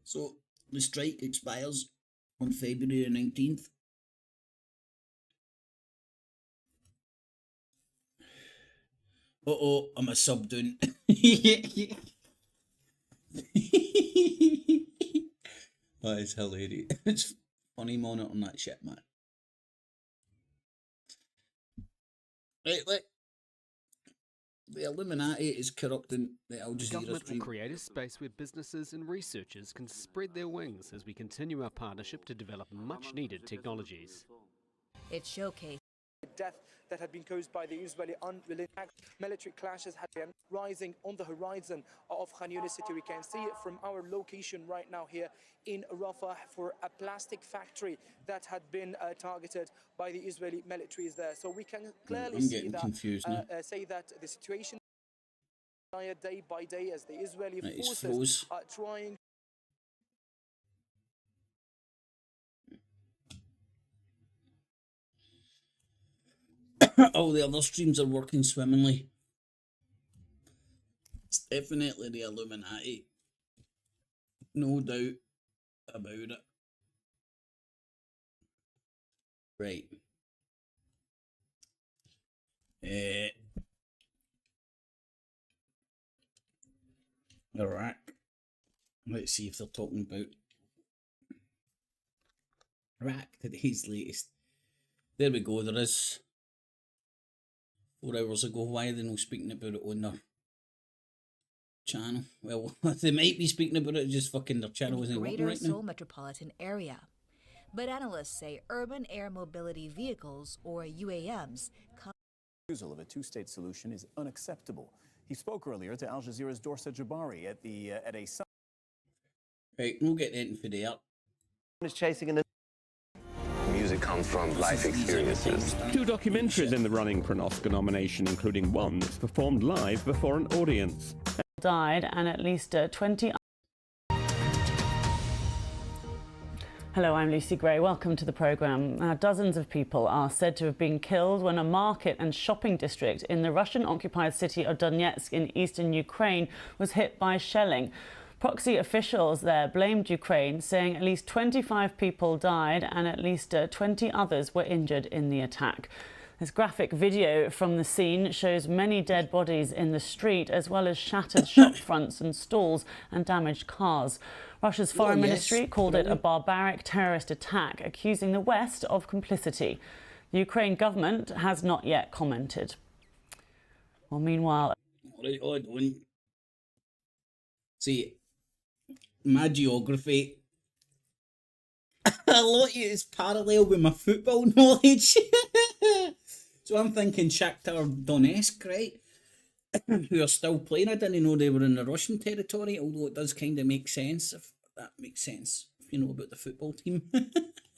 So the strike expires on February 19th. I'm a sub doing. That is hilarious. It's funny monitoring that shit, man. Right, The Illuminati is corrupting the Al The Jazeera government will stream. create a space where businesses and researchers can spread their wings as we continue our partnership to develop much-needed technologies. It showcased death that had been caused by the Israeli unwilling act. Military clashes had been rising on the horizon of Khan Yunis city. We can see it from our location right now here in Rafah for a plastic factory that had been targeted by the Israeli militaries there. So we can clearly see that, say that the situation day by day as the Israeli forces are trying. All the other streams are working swimmingly. It's definitely the Illuminati. No doubt about it. Right. Iraq. Let's see if they're talking about Iraq, today's latest. There we go, there is 4 hours ago. Why are they not speaking about it on their channel? Well, they might be speaking about it, just fucking their channel isn't working right now. Seoul metropolitan area. But analysts say urban air mobility vehicles, or UAMs, refusal of a two-state solution is unacceptable. He spoke earlier to Al Jazeera's Dorsa Jabari at a summit. Right, we'll get that for the up. Is chasing an music comes from life experiences. 2 documentaries in the running for an Oscar nomination, including one that's performed live before an audience. Died and at least 20. Hello, I'm Lucy Gray. Welcome to the programme. Now, dozens of people are said to have been killed when a market and shopping district in the Russian-occupied city of Donetsk in eastern Ukraine was hit by shelling. Proxy officials there blamed Ukraine, saying at least 25 people died and at least 20 others were injured in the attack. This graphic video from the scene shows many dead bodies in the street, as well as shattered shop fronts and stalls and damaged cars. Russia's foreign ministry called it a barbaric terrorist attack, accusing the West of complicity. The Ukraine government has not yet commented. Well, meanwhile... See, my geography, a lot of it is parallel with my football knowledge. So I'm thinking Shakhtar Donetsk, right? Who are still playing. I didn't know they were in the Russian territory, although it does kind of make sense, if that makes sense, if you know about the football team.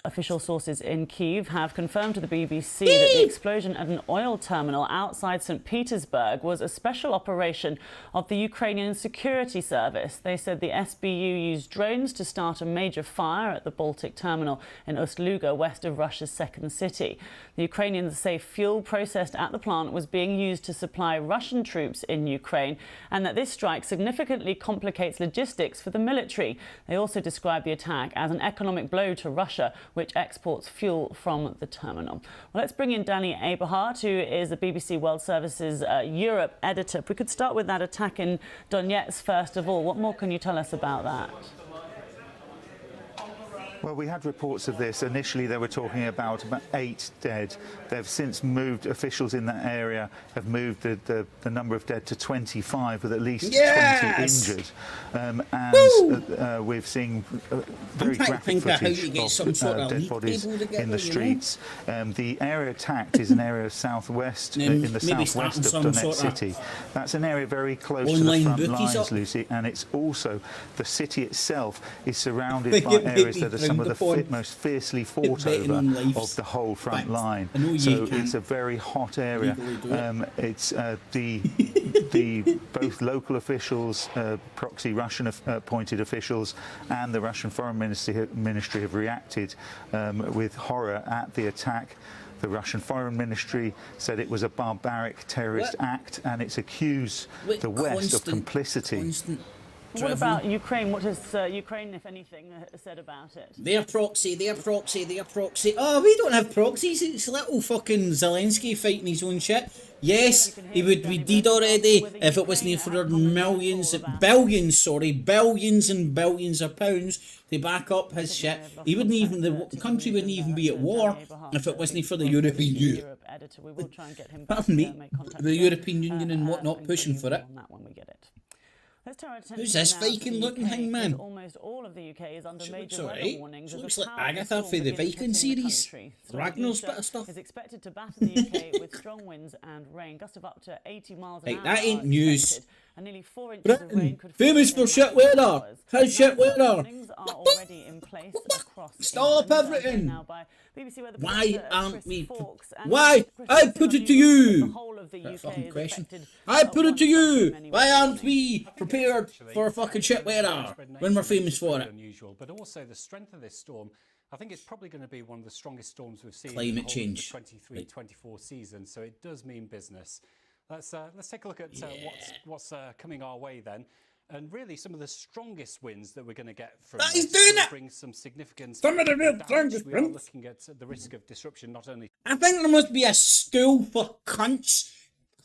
Official sources in Kyiv have confirmed to the BBC that the explosion at an oil terminal outside St. Petersburg was a special operation of the Ukrainian security service. They said the SBU used drones to start a major fire at the Baltic terminal in Ust-Luga, west of Russia's second city. The Ukrainians say fuel processed at the plant was being used to supply Russian troops in Ukraine, and that this strike significantly complicates logistics for the military. They also described the attack as an economic blow to Russia, which exports fuel from the terminal. Well, let's bring in Danny Aberhart, who is the BBC World Service's Europe editor. If we could start with that attack in Donetsk first of all, what more can you tell us about that? Well, we had reports of this. Initially, they were talking about 8 dead. They've since moved, officials in that area have moved the number of dead to 25, with at least 20 injured. And we've seen very graphic footage of dead bodies in the streets. The area attacked is an area southwest, in the southwest of Donetsk city. That's an area very close to the front lines, Lucy, and it's also, the city itself is surrounded by areas that are some of the most fiercely fought over of the whole front line. So it's a very hot area. It's both local officials, proxy Russian appointed officials, and the Russian Foreign Ministry have reacted with horror at the attack. The Russian Foreign Ministry said it was a barbaric terrorist act, and it's accused the West of complicity. What about Ukraine? What has Ukraine, if anything, said about it? Their proxy, their proxy, their proxy. Oh, we don't have proxies. It's little fucking Zelensky fighting his own shit. Yes, he would be dead already if it wasn't for billions and billions of pounds to back up his shit. He wouldn't even, the country wouldn't even be at war if it wasn't for the European Union. Pardon me, the European Union and whatnot pushing for it. Who's this Viking looking thing, man? Almost all of the UK is under major looks weather warnings. She looks like Agatha for the Viking series. Ragnar's bit of stuff. Is expected to batter the UK with strong winds and rain, gusts of up to 80 miles an hour. That ain't news. And nearly 4 inches of rain could famous for shit weather. How's shit weather? Are already in place across Stop everything. Now by BBC Weather Why aren't we? Why? I put it to you. That fucking question. I put it to you. Why aren't we prepared for fucking shit weather when we're famous for it? Unusual, but also the strength of this storm. I think it's probably going to be one of the strongest storms we've seen Climate in the change. 23-24 season. So it does mean business. Let's take a look at what's coming our way then. And really, some of the strongest winds that we're going to get from this will bring some significant Some of the real strongest We are winds. looking at the risk of disruption, not only. I think there must be a school for cunts.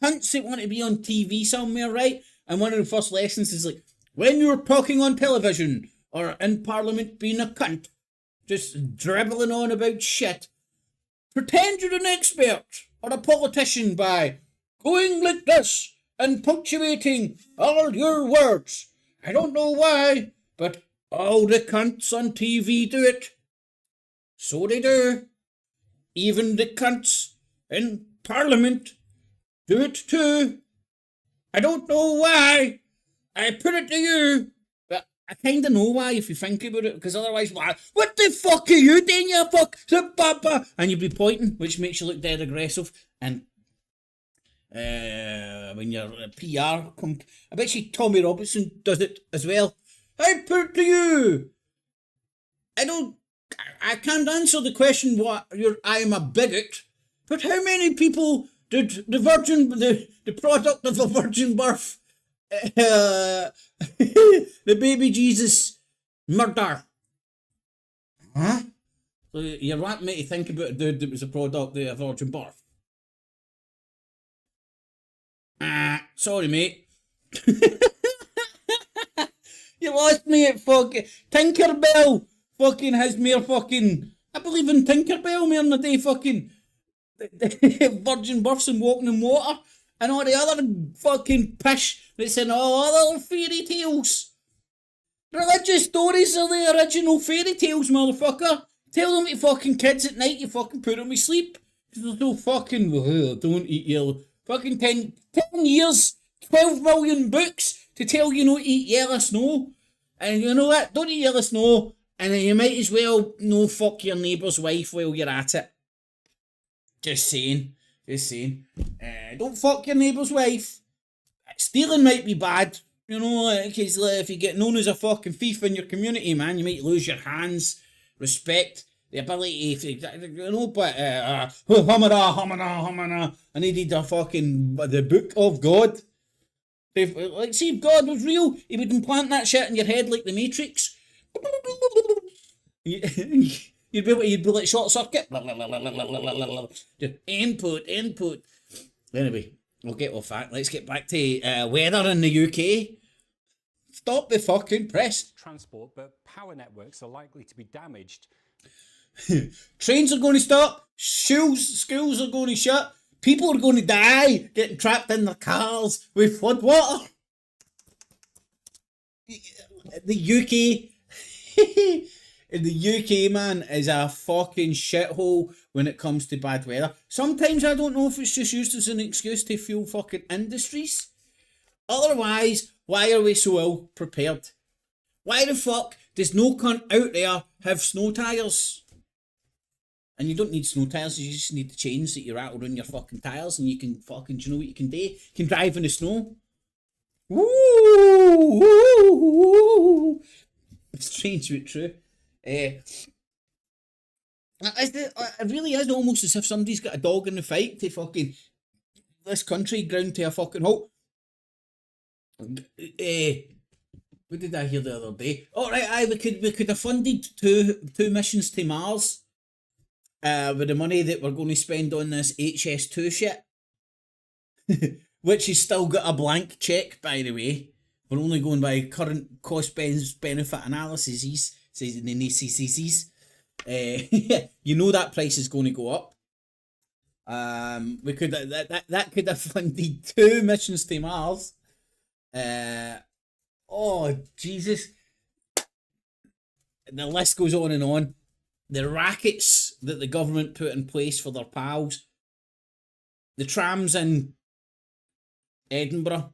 Cunts that want to be on TV somewhere, right? And one of the first lessons is like, when you're talking on television or in Parliament being a cunt, just dribbling on about shit, pretend you're an expert or a politician by going like this and punctuating all your words. I don't know why, but all the cunts on TV do it. So they do. Even the cunts in Parliament do it too. I don't know why. I put it to you. But I kind of know why if you think about it, because otherwise, what the fuck are you doing, you fuck? And you'd be pointing, which makes you look dead aggressive. And when you're a PR, I bet you Tommy Robinson does it as well. I put it to you. I can't answer the question I am a bigot, but how many people did the product of a virgin birth, the baby Jesus murder? Huh? So you want me to think about a dude that was a product of a virgin birth? Sorry, mate. You lost me at fucking Tinkerbell. Fucking has mere fucking. I believe in Tinkerbell more than a day fucking virgin births and walking in water and all the other fucking pish that's in all other fairy tales. Religious stories are the original fairy tales, motherfucker. Tell them to fucking kids at night, you fucking put them to sleep. Because they're so fucking. Don't eat yellow. Fucking 10 years, 12 million books to tell you not to eat yellow snow. And you know what? Don't eat yellow snow. And then you might as well no fuck your neighbour's wife while you're at it. Just saying. Don't fuck your neighbour's wife. Stealing might be bad. You know, because if you get known as a fucking thief in your community, man, you might lose your hands, respect, the ability to, you know, but, humana, I needed the book of God. Like, see, if God was real, he would implant that shit in your head like the Matrix. You'd be like short circuit. Just input. Anyway, we'll get off that. Let's get back to weather in the UK. Stop the fucking press. Transport, but power networks are likely to be damaged. Trains are going to stop. Schools are going to shut. People are going to die getting trapped in their cars with flood water. The UK... In the UK, man, is a fucking shithole when it comes to bad weather. Sometimes I don't know if it's just used as an excuse to fuel fucking industries. Otherwise, why are we so ill prepared? Why the fuck does no cunt out there have snow tyres? And you don't need snow tyres, you just need the chains that you rattle on your fucking tyres and you can fucking, do you know what you can do? You can drive in the snow. Woo! It's strange but true. It really is almost as if somebody's got a dog in the fight to fucking this country ground to a fucking halt. What did I hear the other day? Alright, we could have funded two missions to Mars with the money that we're going to spend on this HS2 shit. which has still got a blank check, by the way. We're only going by current cost-benefit analyses, says in the NCCCs. You know that price is going to go up. We could that could have funded 2 missions to Mars. Oh Jesus! The list goes on and on. The rackets that the government put in place for their pals. The trams in Edinburgh.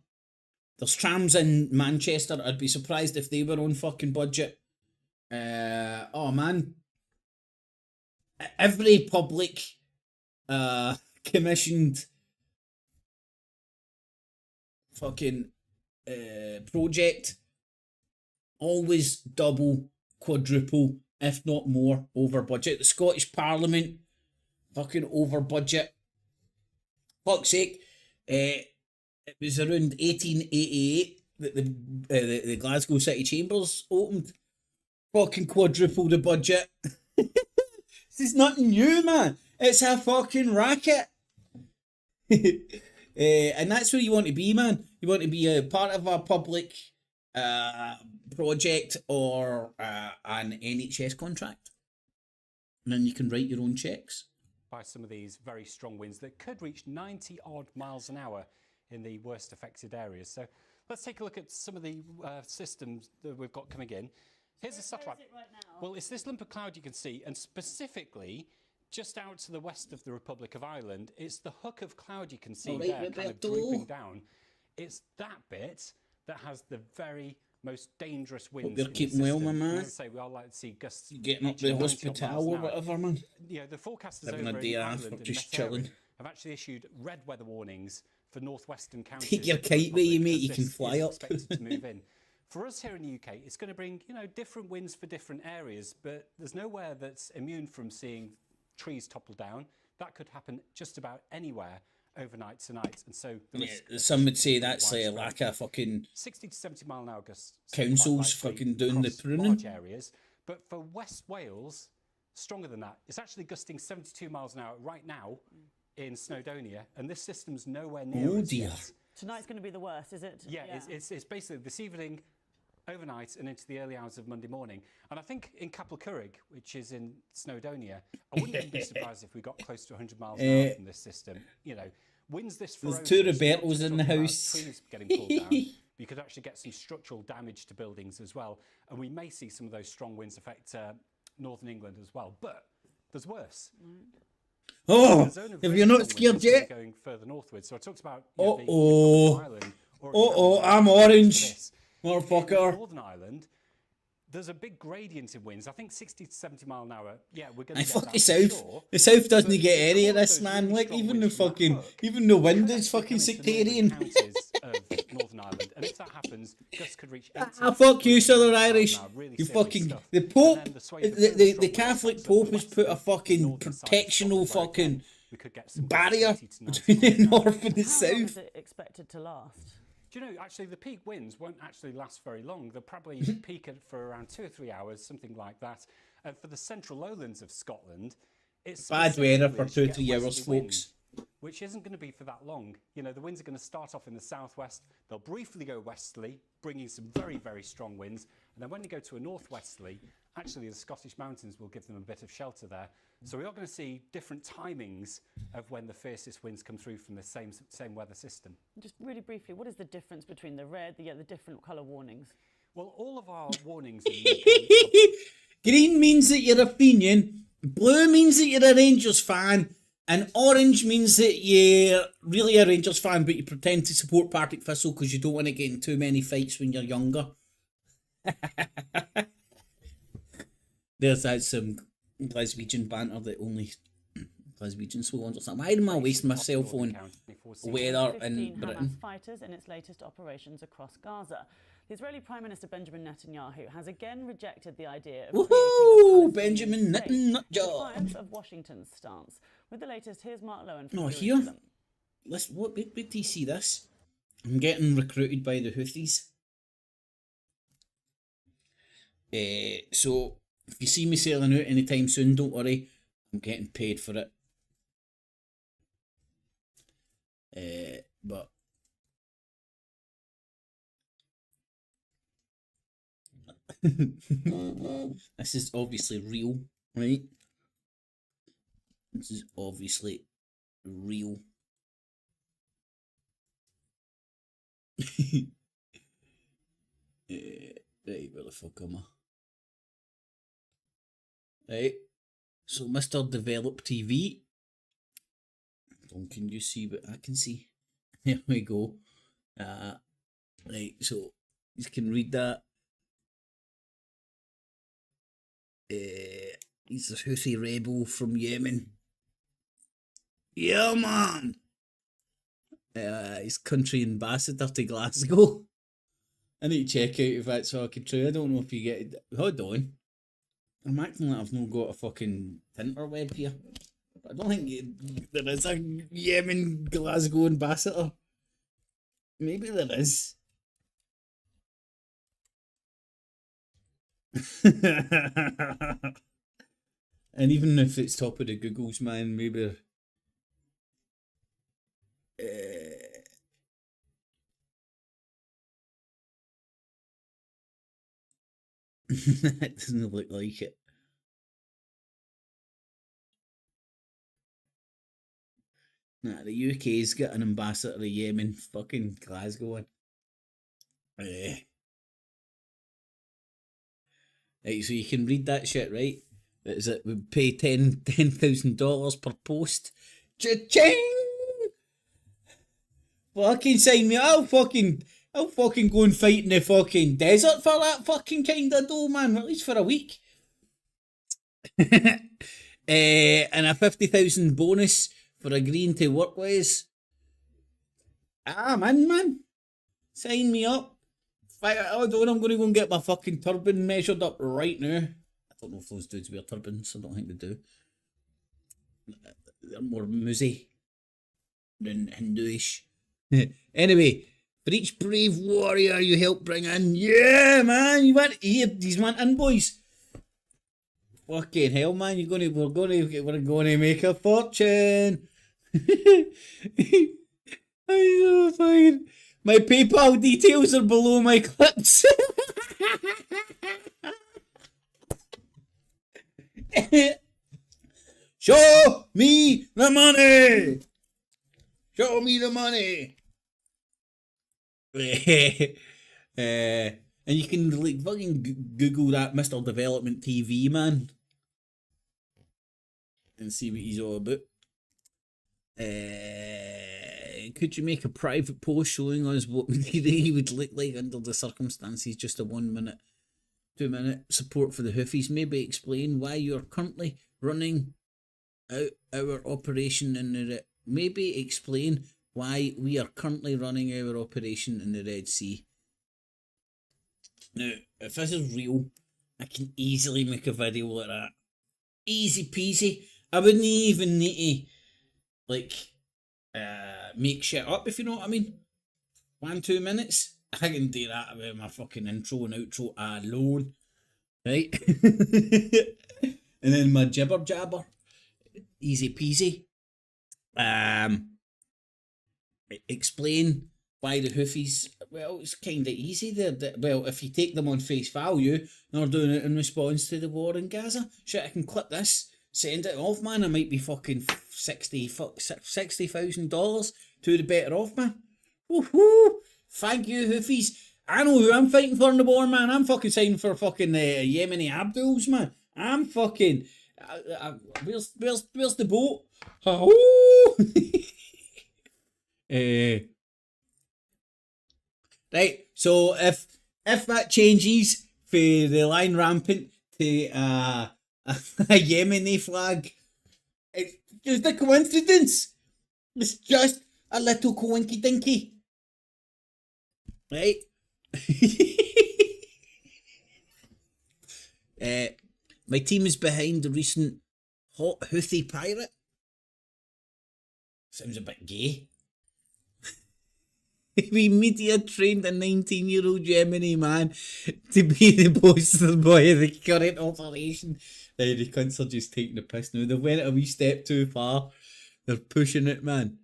There's trams in Manchester. I'd be surprised if they were on fucking budget. Oh man. Every public commissioned fucking project always double, quadruple, if not more, over budget. The Scottish Parliament fucking over budget. Fuck's sake. It was around 1888 that the Glasgow City Chambers opened. Fucking quadruple the budget. This is nothing new, man. It's a fucking racket. And that's where you want to be, man. You want to be a part of a public project or an NHS contract. And then you can write your own checks. By some of these very strong winds that could reach 90 odd miles an hour in the worst affected areas. So let's take a look at some of the systems that we've got coming in. Here's a satellite. Where is it right now? Well, it's this lump of cloud you can see, and specifically just out to the west of the Republic of Ireland, it's the hook of cloud you can see there, kind of drooping down. It's that bit that has the very most dangerous winds. They're keeping well, my man. As I say, we all like to see gusts. Getting up the hospital or whatever, man. You know, the forecasters having over a day in off Ireland or just chilling. Have actually issued red weather warnings for northwestern counties. Take your kite with you, mate. You can fly up. Expected to move in. For us here in the UK, it's going to bring, you know, different winds for different areas, but there's nowhere that's immune from seeing trees topple down. That could happen just about anywhere overnight tonight, and so some would say that's like a fucking 60 to 70 mile an hour gusts. Councils fucking doing the pruning. Areas, but for West Wales, stronger than that. It's actually gusting 72 miles an hour right now in Snowdonia, and this system's nowhere near. Oh dear! Yet. Tonight's going to be the worst, is it? Yeah, it's basically this evening, overnight, and into the early hours of Monday morning. And I think in Capel which is in Snowdonia, I wouldn't even be surprised if we got close to 100 miles an hour from this system. You know, winds this ferocious. There's 2 Robertos in the house. Trees getting pulled down. You could actually get some structural damage to buildings as well. And we may see some of those strong winds affect northern England as well. But there's worse. Oh, have you not scared yet? Going further northwards. So I talked about I'm orange. Motherfucker. Northern Ireland, there's a big gradient in winds. I think 60 to 70 mile an hour. Yeah, we're going to fuck the south. The south doesn't get any of this, man. Like even the wind is fucking sectarian. Of Northern Ireland, and if that happens, gusts could reach. Fuck you, Southern Irish. You fucking the Pope, the Catholic Pope has put a fucking protectional fucking barrier between the north and the south. How long is it expected to last? Do you know, actually, the peak winds won't actually last very long. They'll probably peak for around 2 or 3 hours, something like that. And for the central lowlands of Scotland, it's bad weather for 2 or 3 hours, folks. Which isn't going to be for that long. You know, the winds are going to start off in the southwest. They'll briefly go westerly, bringing some very, very strong winds. And then when you go to a northwesterly, actually the Scottish mountains will give them a bit of shelter there. So we are going to see different timings of when the fiercest winds come through from the same weather system. Just really briefly, what is the difference between the red, the different colour warnings? Well, all of our warnings... Green means that you're a Fenian, blue means that you're a Rangers fan, and orange means that you're really a Rangers fan, but you pretend to support Partick Thistle because you don't want to get in too many fights when you're younger. There's some Glaswegian banter that only Glaswegians will understand. Why am I wasting my cell phone weather in Britain? Hamas fighters in its latest operations across Gaza. The Israeli Prime Minister Benjamin Netanyahu has again rejected the idea of Benjamin Netanyahu. Defiance of Washington's stance. With the latest, here's Mark Lowen from Jerusalem. Listen, what do you see this? I'm getting recruited by the Houthis. So if you see me sailing out anytime soon, don't worry. I'm getting paid for it. But this is obviously real, right? This is obviously real. Right, where the fuck am I? Right, so Mr. Develop TV. Can you see what I can see? There we go. Right, so you can read that. He's a Houthi rebel from Yemen. Yeah, man. He's country ambassador to Glasgow. I need to check out if that's fucking true. I don't know if you get it. Hold on. I'm acting like I've not got a fucking interweb here. I don't think there is a Yemen Glasgow ambassador. Maybe there is. And even if it's top of the Googles, man, maybe that doesn't look like it. Nah, the UK's got an ambassador to Yemen, fucking Glasgow. Right, so you can read that shit, right? Is it we pay $10,000 per post? Cha-ching! Fucking sign me. I'll fucking go and fight in the fucking desert for that fucking kind of dough, man. At least for a week. And a 50,000 bonus for agreeing to work with us. Man. Sign me up. Hold on, I'm going to go and get my fucking turban measured up right now. I don't know if those dudes wear turbans. I don't think they do. They're more Muzi than Hinduish. Anyway, for each brave warrior you help bring in, yeah, man, these went in, boys. Fucking hell, man, we're gonna make a fortune. I know, fine. My PayPal details are below my clips. Show me the money. Show me the money. And you can like fucking Google that Mr. Development TV, man, and see what he's all about. Could you make a private post showing us what he would look like under the circumstances? Just a 1 minute, 2 minute support for the Houthis. Maybe explain why you are currently running out our operation in the. Maybe explain why we are currently running our operation in the Red Sea. Now, if this is real, I can easily make a video like that. Easy peasy. I wouldn't even need to, like, make shit up, if you know what I mean. 1-2 minutes. I can do that with my fucking intro and outro alone. Right? And then my jibber jabber. Easy peasy. Explain why the Houthis, well, it's kind of easy. Well, if you take them on face value, they're doing it in response to the war in Gaza. Shit, I can clip this, send it off, man. I might be fucking $60,000 to the better off, man. Woohoo! Thank you, Houthis. I know who I'm fighting for in the war, man. I'm fucking signing for fucking Yemeni Abduls, man. I'm fucking. Where's the boat? Oh! Right, so if that changes for the line rampant to a Yemeni flag, it's just a coincidence. It's just a little coinky dinky. Right? My team is behind the recent hot Houthi pirate. Sounds a bit gay. We media trained a 19-year-old Yemeni man to be the poster boy of the current operation. The cunts are just taking the piss now. They went a wee step too far. They're pushing it, man.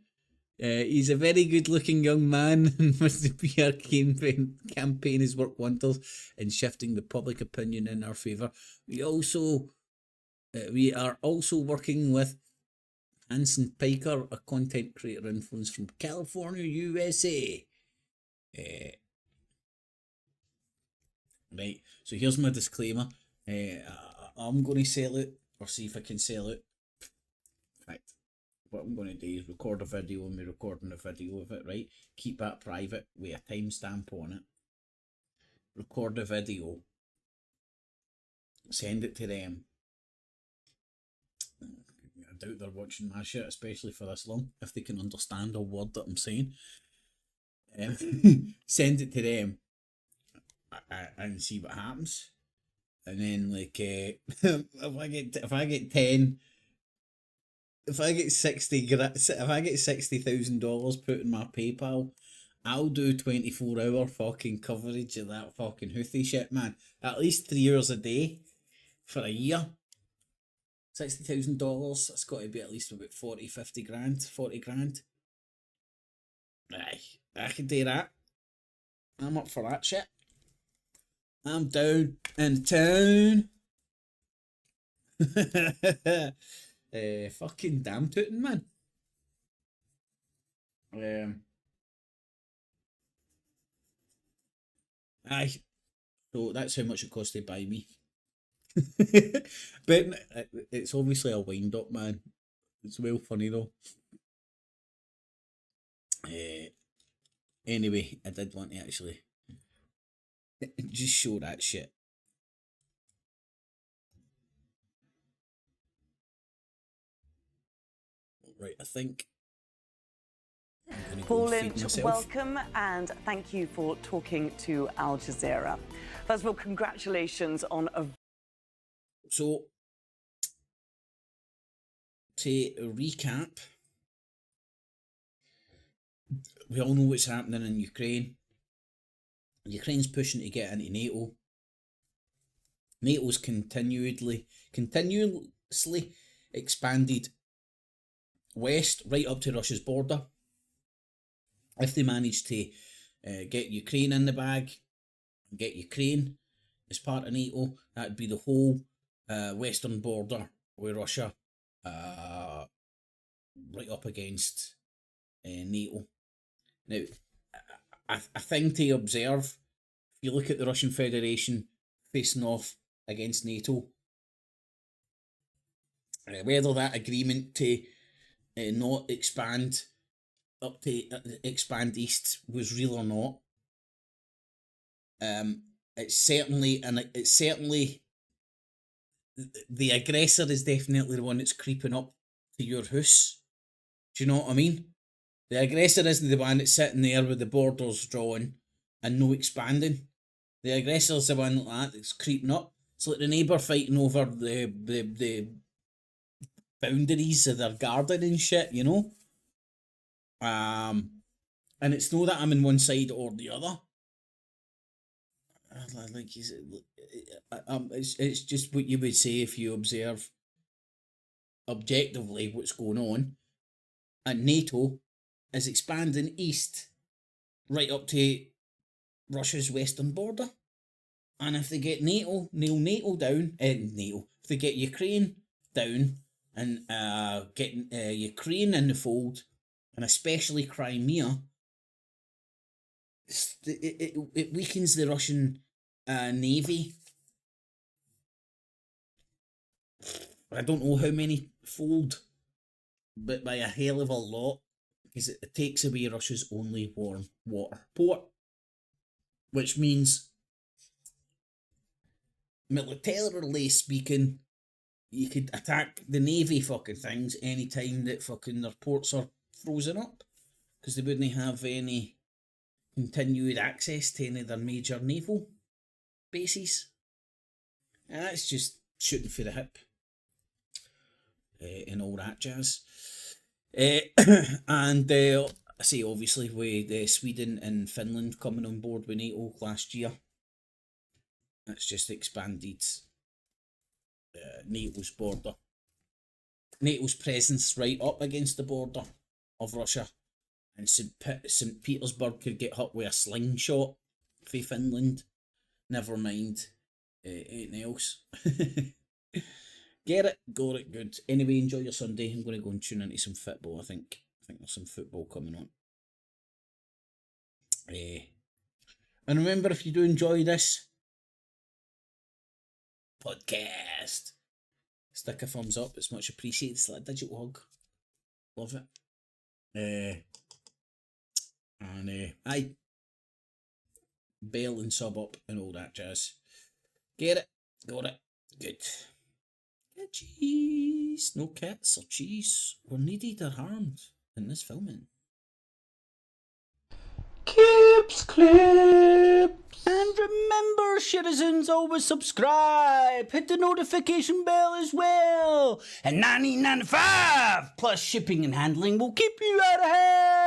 He's a very good-looking young man, and Mr. PR campaign has worked wonders in shifting the public opinion in our favour. We are also working with Hanson Piker, a content creator influence from California, USA. Right, so here's my disclaimer. I'm going to sell it, or see if I can sell it. In fact, what I'm going to do is record a video and me recording a video of it, right? Keep that private with a timestamp on it. Record a video. Send it to them. I doubt they're watching my shit, especially for this long, if they can understand a word that I'm saying. Send it to them and see what happens. And then, like, if I get 10. If I get $60,000 put in my PayPal, I'll do 24-hour fucking coverage of that fucking Houthi shit, man. At least 3 hours a day for a year. $60,000. That's got to be at least about 40 grand. Aye, I can do that. I'm up for that shit. I'm down in town. Fucking damn tootin', man. Aye. So that's how much it cost to buy me. But it's obviously a wind up, man. It's well funny though. Anyway, I did want to actually just show that shit. Right, I think. Paul Lynch, welcome and thank you for talking to Al Jazeera. First of all, congratulations on a... So, to recap, we all know what's happening in Ukraine. Ukraine's pushing to get into NATO. NATO's continuously expanded west right up to Russia's border. If they manage to get Ukraine in the bag, get Ukraine as part of NATO, that'd be the whole western border with Russia right up against NATO. Now, a thing to observe, if you look at the Russian Federation facing off against NATO, whether that agreement to not expand up to expand east was real or not, it's certainly the aggressor is definitely the one that's creeping up to your house. Do you know what I mean? The aggressor isn't the one that's sitting there with the borders drawn and no expanding. The aggressor's the one that's creeping up. It's like the neighbour fighting over the boundaries of their garden and shit, you know? And it's not that I'm on one side or the other. Like it's just what you would say if you observe objectively what's going on. And NATO is expanding east right up to Russia's western border. And if they get NATO down, if they get Ukraine down and get Ukraine in the fold, and especially Crimea, it weakens the Russian navy. I don't know how many fold, but by a hell of a lot, because it takes away Russia's only warm water port, which means, militarily speaking, you could attack the navy fucking things anytime that fucking their ports are frozen up, because they wouldn't have any continued access to any of their major naval bases. And that's just shooting for the hip and all that jazz. And I say obviously with Sweden and Finland coming on board with NATO last year, that's just expanded NATO's border, NATO's presence right up against the border of Russia, and St. Petersburg could get hit with a slingshot for Finland. Never mind anything else. Get it, got it, good. Anyway, enjoy your Sunday. I'm going to go and tune into some football. I think there's some football coming on. And remember, if you do enjoy this podcast, stick a thumbs up. It's much appreciated. It's like a digital hug. Love it. Aye. Bell and sub up and all that jazz. Get it, got it, good. Get cheese. No cats or cheese were needed or harmed in this filming. Clips. And remember, citizens, always subscribe. Hit the notification bell as well. And $19.95 plus shipping and handling will keep you out of hell.